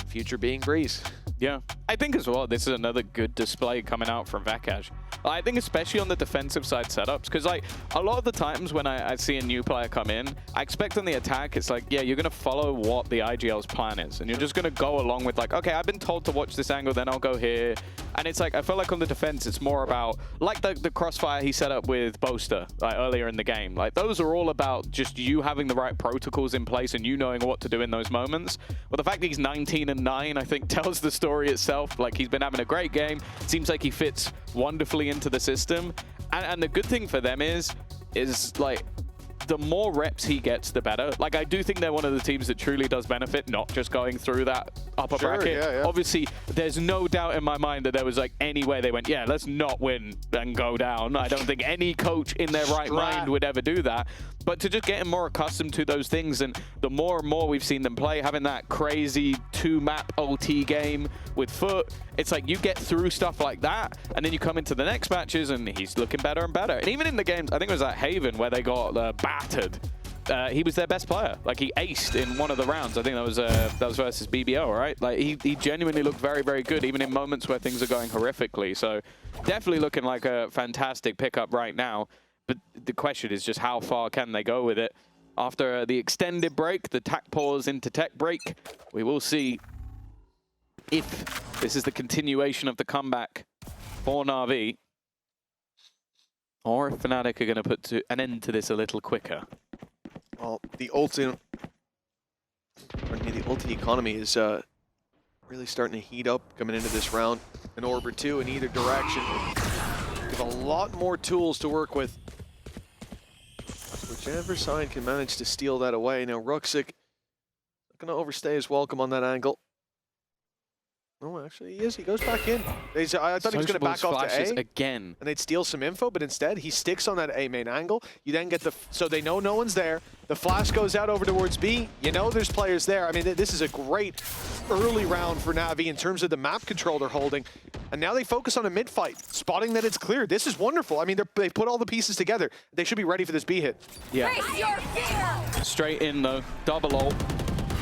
future being Breeze. Yeah, I think as well, this is another good display coming out from Vakash. I think especially on the defensive side setups, because like a lot of the times when I see a new player come in, I expect on the attack, it's like, yeah, you're going to follow what the IGL's plan is. And you're just going to go along with like, okay, I've been told to watch this angle, then I'll go here. And it's like, I feel like on the defense, it's more about, like the crossfire he set up with Boaster like earlier in the game. Like those are all about just you having the right protocols in place and you knowing what to do in those moments. Well, the fact that he's 19-9, I think tells the story itself. Like he's been having a great game. Seems like he fits wonderfully into the system. And the good thing for them is like, the more reps he gets, the better. Like, I do think they're one of the teams that truly does benefit, not just going through that upper bracket. Yeah. Obviously, there's no doubt in my mind that there was like any way they went, yeah, let's not win and go down. I don't think any coach in their right mind would ever do that. But to just getting more accustomed to those things, and the more and more we've seen them play, having that crazy 2-map OT game with Foot, it's like you get through stuff like that, and then you come into the next matches, and he's looking better and better. And even in the games, I think it was at Haven where they got battered. He was their best player. Like he aced in one of the rounds. I think that was versus BBO, right? Like he genuinely looked very, very good, even in moments where things are going horrifically. So definitely looking like a fantastic pickup right now. But the question is just how far can they go with it? After the extended break, the tack pause into tech break, we will see if this is the continuation of the comeback for Navi, or if Fnatic are going to put an end to this a little quicker. Well, the ultimate The ulti economy is really starting to heat up coming into this round. An orb or two in either direction. With a lot more tools to work with. Whichever side can manage to steal that away. Now Ruxic not going to overstay his welcome on that angle. No, actually he is. He goes back in. I thought he was going to back off to A again, and they'd steal some info, but instead he sticks on that A main angle. You then get the so they know no one's there. The flash goes out over towards B. You know there's players there. I mean, this is a great early round for Navi in terms of the map control they're holding. And now they focus on a mid fight, spotting that it's clear. This is wonderful. I mean, they put all the pieces together. They should be ready for this B hit. Yeah. Straight in though, double ult.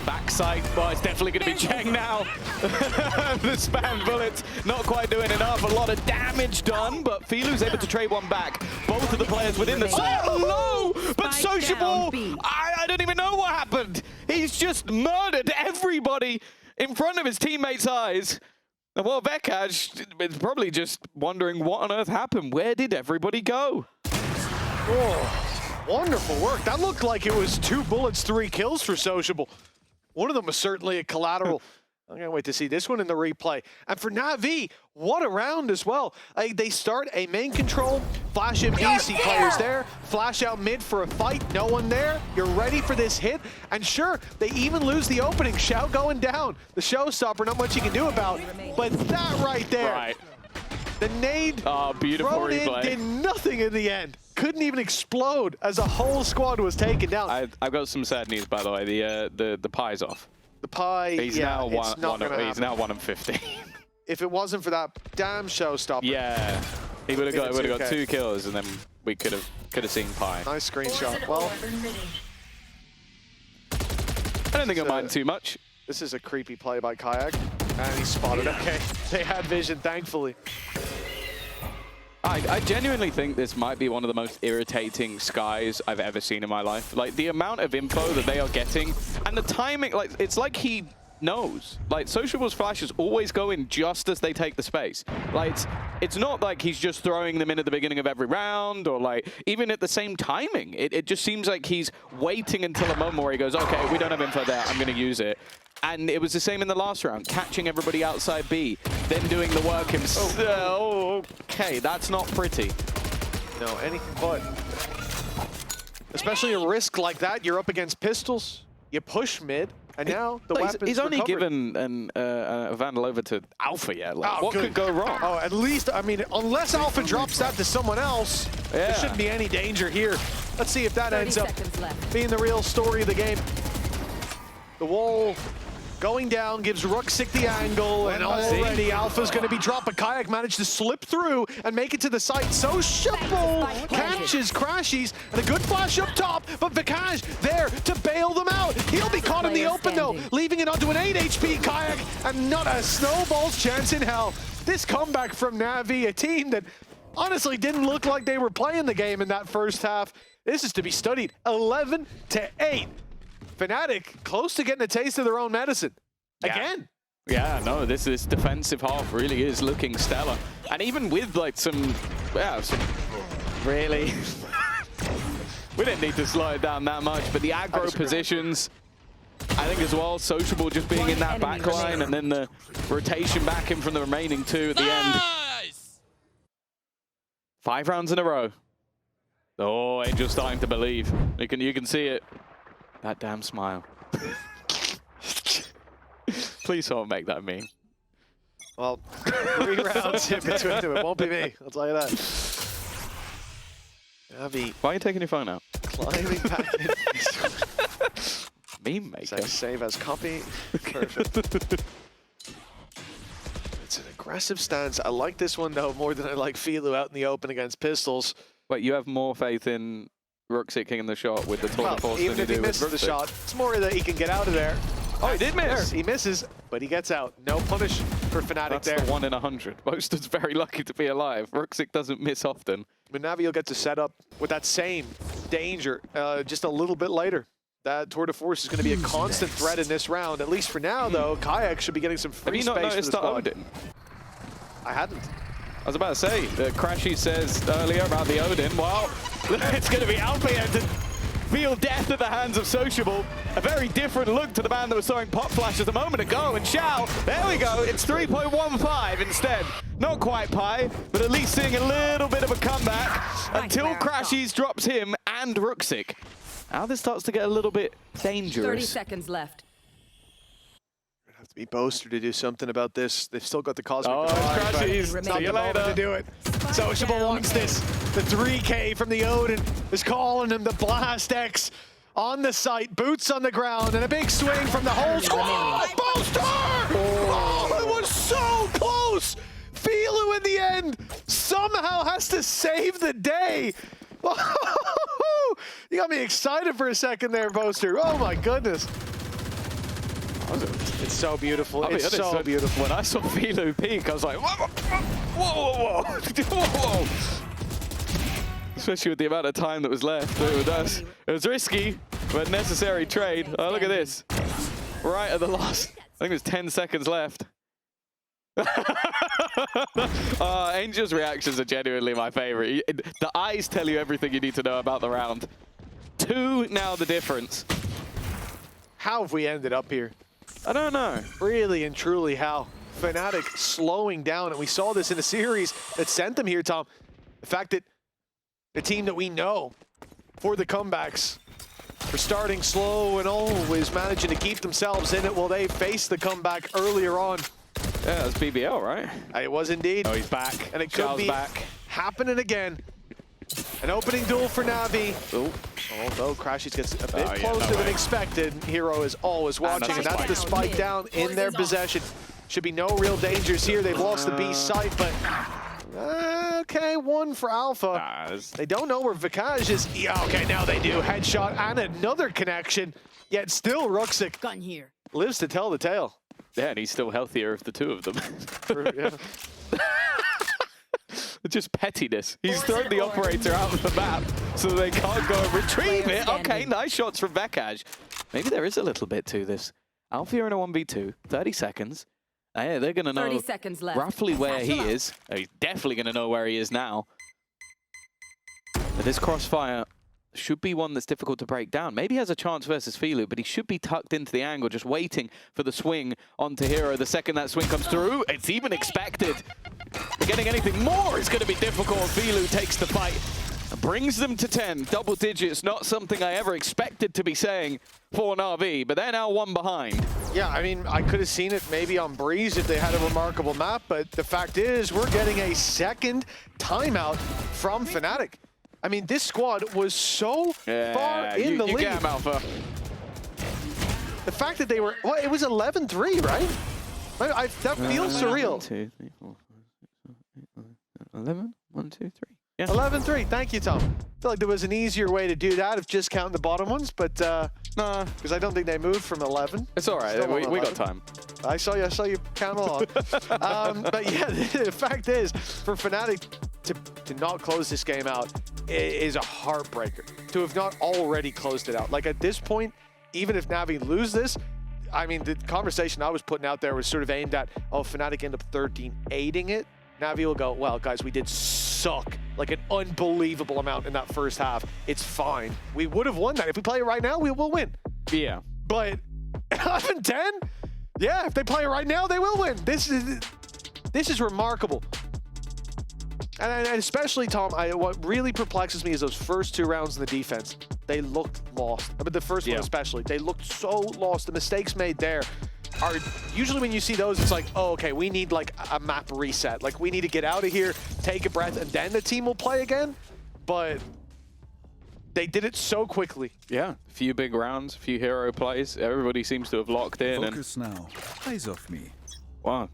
Backside, but it's definitely going to be Cheng now. The spam bullets not quite doing enough. A lot of damage done, but Filu's able to trade one back. Both of the players within the site. Oh no! But Sociable, I don't even know what happened. He's just murdered everybody in front of his teammates' eyes. And well, Vekaj is probably just wondering what on earth happened. Where did everybody go? Oh, wonderful work. That looked like it was 2 bullets, 3 kills for Sociable. One of them was certainly a collateral. I can't wait to see this one in the replay. And for Navi, what a round as well. They start a main control, flash in B, see players there, flash out mid for a fight, no one there. You're ready for this hit. And sure, they even lose the opening. Shao going down. The showstopper, not much you can do about. But that right there, Right. the nade Beautiful thrown in replay. did nothing in the end. Couldn't even explode as a whole squad was taken down. I've got some sad news, by the way. The pie's off. The pie, He's yeah, now it's not gonna he's happen. now 1 in 15. If it wasn't for that damn showstopper. Yeah, he would have got 2K. 2 kills, and then we could have seen pie. Nice screenshot. Well, I don't think I mind too much. this is a creepy play by Kayak. And he spotted. Okay, they had vision, thankfully. I genuinely think this might be one of the most irritating skies I've ever seen in my life. Like, the amount of info that they are getting, and the timing, like, it's like he knows. Like, Sociable's flashes always go in just as they take the space. Like, it's not like he's just throwing them in at the beginning of every round, or like, even at the same timing. It just seems like he's waiting until a moment where he goes, okay, we don't have info there, I'm going to use it. And it was the same in the last round, catching everybody outside B, then doing the work himself. Oh, okay, that's not pretty. No, anything but. Especially a risk like that, you're up against pistols, you push mid, and now the weapon's He's only recovered. given a Vandal over to Alpha yet. Like, what good. could go wrong? Oh, at least, I mean, unless Alpha drops that to someone else, there Yeah. shouldn't be any danger here. Let's see if that 30 ends up seconds left. being the real story of the game. The wall going down gives Ruxic the angle, and already Alpha's going to be dropped, but Kayak managed to slip through and make it to the site. Sociable catches Crashies, and a good flash up top, but Vekaj there to bail them out. He'll be caught in the open though, leaving it onto an 8 HP Kayak, and not a snowball's chance in hell. This comeback from Navi, a team that honestly didn't look like they were playing the game in that first half. This is to be studied. 11-8. Fnatic close to getting a taste of their own medicine. Again. Yeah, no, this defensive half really is looking stellar. And even with like some really, we didn't need to slow it down that much, but the aggro positions, I think as well, Sociable just being in that back line and then the rotation back in from the remaining 2 at the end. 5 rounds in a row. Oh, Angel's starting to believe. You can see it. That damn smile. Please don't make that meme. Well, 3 rounds in between them. It won't be me, I'll tell you that. Navi Why are you taking your phone out? climbing back in. Meme maker. Save as copy. Perfect. It's an aggressive stance. I like this one, though, more than I like Filu out in the open against pistols. Wait, you have more faith in Ruxic kicking the shot with the tour de force Even than if you he do with misses the Ruxic. shot, it's more that he can get out of there. Oh, he did miss. He misses, but he gets out. No punish for Fnatic That's there. the 1 in 100. Boaster's very lucky to be alive. Ruxic doesn't miss often. But Navi will get to set up with that same danger just a little bit later. That tour de force is going to be a constant threat in this round. At least for now, though, Kayak should be getting some Have free you not space for the noticed that squad. Odin? I hadn't. I was about to say, Crashy says earlier about the Odin, well, it's going to be Alpha here to feel death at the hands of Sociable. A very different look to the man that was throwing pop flashes a moment ago. And Shao, there we go, it's 3.15 instead. Not quite Pi, but at least seeing a little bit of a comeback until Crashies drops him and Ruxic. Now this starts to get a little bit dangerous. 30 seconds left. Have to be Boaster to do something about this. They've still got the Cosmic. Oh, Device, Crashies, it's not see you the moment later. to do it. Sociable wants this. The 3K from the Odin is calling him the Blast X on the site. Boots on the ground and a big swing from the whole squad. Boaster! Oh, it was so close. Filu in the end somehow has to save the day. You got me excited for a second there, Boaster. Oh my goodness. It's so beautiful. It's so beautiful. When I saw Filu peak, I was like, whoa, whoa, whoa, whoa, whoa. Especially with the amount of time that was left. It was risky, but necessary trade. Oh, look at this. Right at the last, I think there's 10 seconds left. Angel's reactions are genuinely my favorite. The eyes tell you everything you need to know about the round. 2 now the difference. How have we ended up here? I don't know. Really and truly how. Fnatic slowing down, and we saw this in a series that sent them here, Tom. The fact that the team that we know for the comebacks are starting slow and always managing to keep themselves in it while they face the comeback earlier on. Yeah, that's BBL, right? It was indeed. Oh, he's back. And it could be happening again. An opening duel for Navi. Oh. Although Crashies gets a bit closer than expected, Hero is always watching, and that's the spike down in their possession. Should be no real dangers here. They've lost the B site, but okay, 1 for Alpha. They don't know where Vikaj is. Yeah, okay, now they do. Headshot and another connection, yet still Ruxic Gun here. lives to tell the tale. Yeah, and he's still healthier of the 2 of them. Yeah. Just pettiness. He's thrown the operator out of the map so they can't go and retrieve it. Okay, nice shots from Vikaj. Maybe there is a little bit to this. Alpha in a 1v2, 30 seconds. Yeah, they're going to know 30 seconds left. roughly where he is. He's definitely going to know where he is now. But this crossfire should be one that's difficult to break down. Maybe he has a chance versus Filu, but he should be tucked into the angle, just waiting for the swing onto Hero. The second that swing comes through, it's even expected. Getting anything more is going to be difficult. Filu takes the fight, brings them to 10. Double digits, not something I ever expected to be saying for Navi, but they're now 1 behind. Yeah, I mean, I could have seen it maybe on Breeze if they had a remarkable map, but the fact is we're getting a second timeout from Fnatic. I mean, this squad was so far in the lead. You get him, Alpha. The fact that they were, well, it was 11-3, right? That feels surreal. 1, 2, 3, 4, 5, 6, 7, 8, 9, 11. 1, 2, 3. Yeah. 11-3, thank you, Tom. I feel like there was an easier way to do that if just counting the bottom ones, but nah, because I don't think they moved from 11. It's all right. We got time. I saw you count along. But yeah, the fact is, for Fnatic to not close this game out is a heartbreaker. To have not already closed it out. Like at this point, even if Navi lose this, I mean, the conversation I was putting out there was sort of aimed at, oh, Fnatic end up 13-8ing it. Navi will go, well, guys, we did suck like an unbelievable amount in that first half. It's fine. We would have won that. If we play it right now, we will win. Yeah. But 11-10? Yeah, if they play it right now, they will win. This is remarkable. And especially, Tom, what really perplexes me is those first 2 rounds in the defense. They looked lost. I mean, the first one especially. They looked so lost. The mistakes made there are usually when you see those, it's like, oh, okay, we need like a map reset. Like we need to get out of here, take a breath, and then the team will play again. But they did it so quickly. Yeah, a few big rounds, a few hero plays. Everybody seems to have locked in. Focus now. Eyes off me. Wow.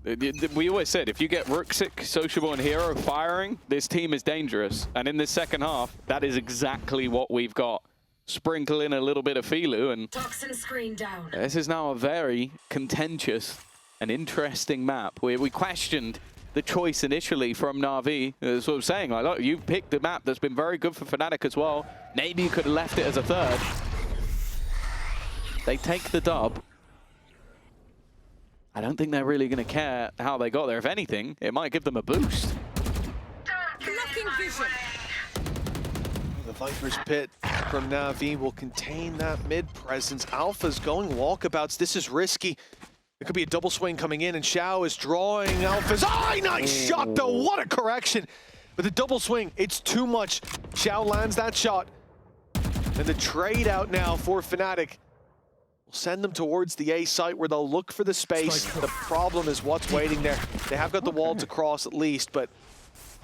We always said, if you get Ruxic, Sociable, and Hero firing, this team is dangerous. And in this second half, that is exactly what we've got. Sprinkle in a little bit of Filu, and Toxin screen down. This is now a very contentious and interesting map. We questioned the choice initially from Navi. That's what I'm saying. Like, look, you picked the map that's been very good for Fnatic as well. Maybe you could have left it as a third. They take the dub. I don't think they're really going to care how they got there. If anything, it might give them a boost. Blocking vision. The Viper's Pit from Navi will contain that mid presence. Alpha's going walkabouts. This is risky. It could be a double swing coming in, and Xiao is drawing Alpha's eye. Nice shot, though. What a correction. But the double swing, it's too much. Xiao lands that shot. And the trade out now for Fnatic will send them towards the A site where they'll look for the space. The problem is what's waiting there. They have got the wall to cross at least, but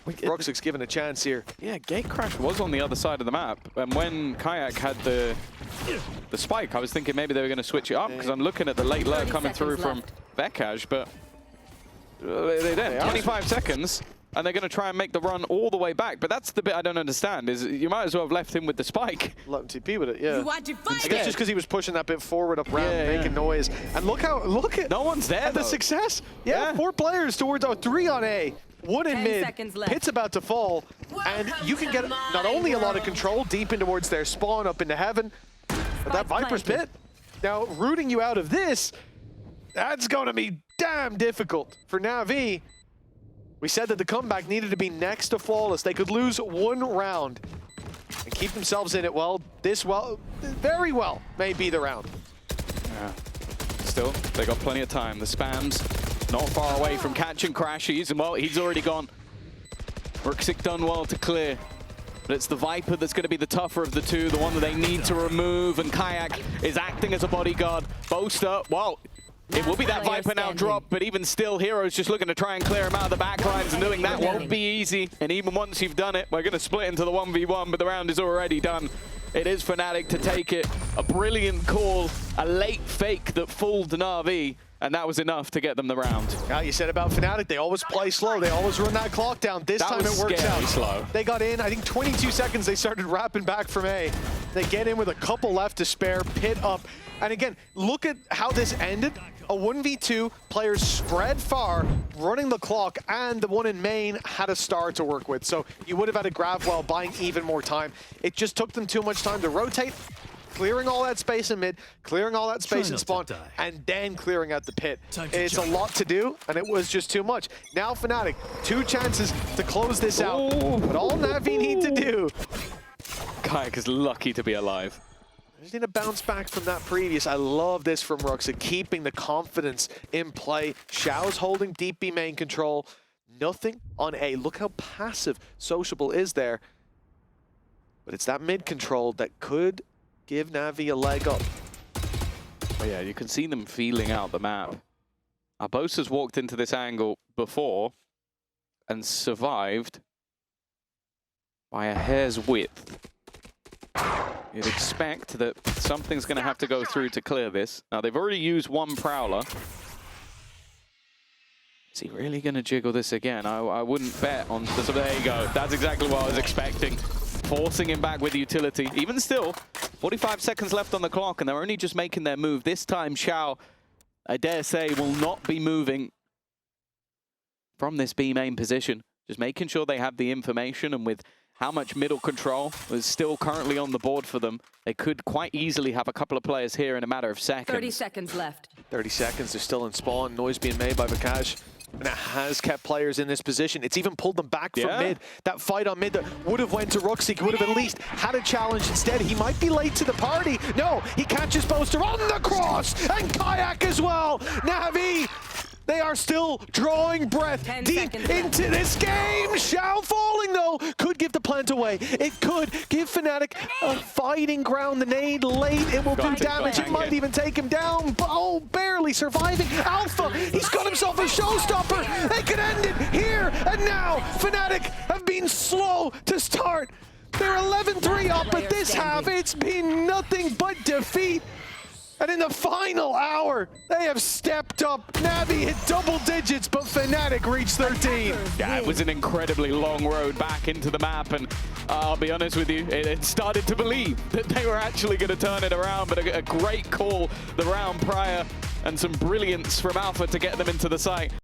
Ruxik's given a chance here. Yeah, Gatecrash was on the other side of the map, and when Kayak had the spike, I was thinking maybe they were going to switch it up, because I'm looking at the late lurk coming through from Vekaj, but they didn't. 25 seconds, and they're going to try and make the run all the way back. But that's the bit I don't understand, is you might as well have left him with the spike. Let him TP with it, yeah. I guess just because he was pushing that bit forward up ramp, making noise. And look at no one's there, the success. Yeah, 4 players towards 3 on A. 1 in mid, Pit's about to fall, and you can get not only a lot of control deep in towards their spawn up into heaven, but that Viper's pit. Now, rooting you out of this, that's going to be damn difficult for Navi. We said that the comeback needed to be next to flawless. They could lose 1 round and keep themselves in it. Well, very well may be the round. Yeah. Still, they got plenty of time. The spams not far away from catching Crash. He's already gone. Ruxik done well to clear. But it's the Viper that's going to be the tougher of the two, the one that they need to remove, and Kayak is acting as a bodyguard. Boaster, well, it will be that Viper now drop, but even still, Hero's just looking to try and clear him out of the backlines, and doing that won't be easy. And even once you've done it, we're going to split into the 1v1, but the round is already done. It is Fnatic to take it. A brilliant call, a late fake that fooled Navi, and that was enough to get them the round. Yeah, you said about Fnatic, they always play slow. They always run that clock down. This time it works out. Slow. They got in, I think 22 seconds they started wrapping back from A. They get in with a couple left to spare, Pit up. And again, look at how this ended. A 1v2, players spread far, running the clock, and the one in main had a star to work with. So you would have had a grab while buying even more time. It just took them too much time to rotate, clearing all that space in mid, clearing all that space in spawn, and then clearing out the pit. It's a lot to do, and it was just too much. Now Fnatic, 2 chances to close this out. But all Navi need to do... Kayak is lucky to be alive. Just need to bounce back from that previous. I love this from Ruxik, keeping the confidence in play. Xiao's holding deep B main control. Nothing on A. Look how passive Sociable is there. But it's that mid control that could give Navi a leg up. Oh yeah, you can see them feeling out the map. Arbosa's walked into this angle before and survived by a hair's width. You'd expect that something's going to have to go through to clear this. Now, they've already used 1 Prowler. Is he really going to jiggle this again? I wouldn't bet on this. There you go. That's exactly what I was expecting. Forcing him back with utility. Even still, 45 seconds left on the clock, and they're only just making their move. This time, Xiao, I dare say, will not be moving from this B main position. Just making sure they have the information, and with how much middle control is still currently on the board for them, they could quite easily have a couple of players here in a matter of seconds. 30 seconds left. 30 seconds, they're still in spawn. Noise being made by Vekaj. And it has kept players in this position. It's even pulled them back from mid. That fight on mid that would have went to Ruxik, would have at least had a challenge instead. He might be late to the party. No, he catches Boaster on the cross, and Kayak as well. Navi, they are still drawing breath deep into this game. Xiao falling, though, could give the plant away. It could give Fnatic a fighting ground. The nade late, it will do damage. It might even take him down. Oh, barely surviving. Alpha, he's got himself a showstopper. They could end it here and now. Fnatic have been slow to start. They're 11-3 up, but this half, it's been nothing but defeat. And in the final hour, they have stepped up. Navi hit double digits, but Fnatic reached 13. Yeah, it was an incredibly long road back into the map, and I'll be honest with you, it started to believe that they were actually going to turn it around, but a great call the round prior, and some brilliance from Alpha to get them into the site.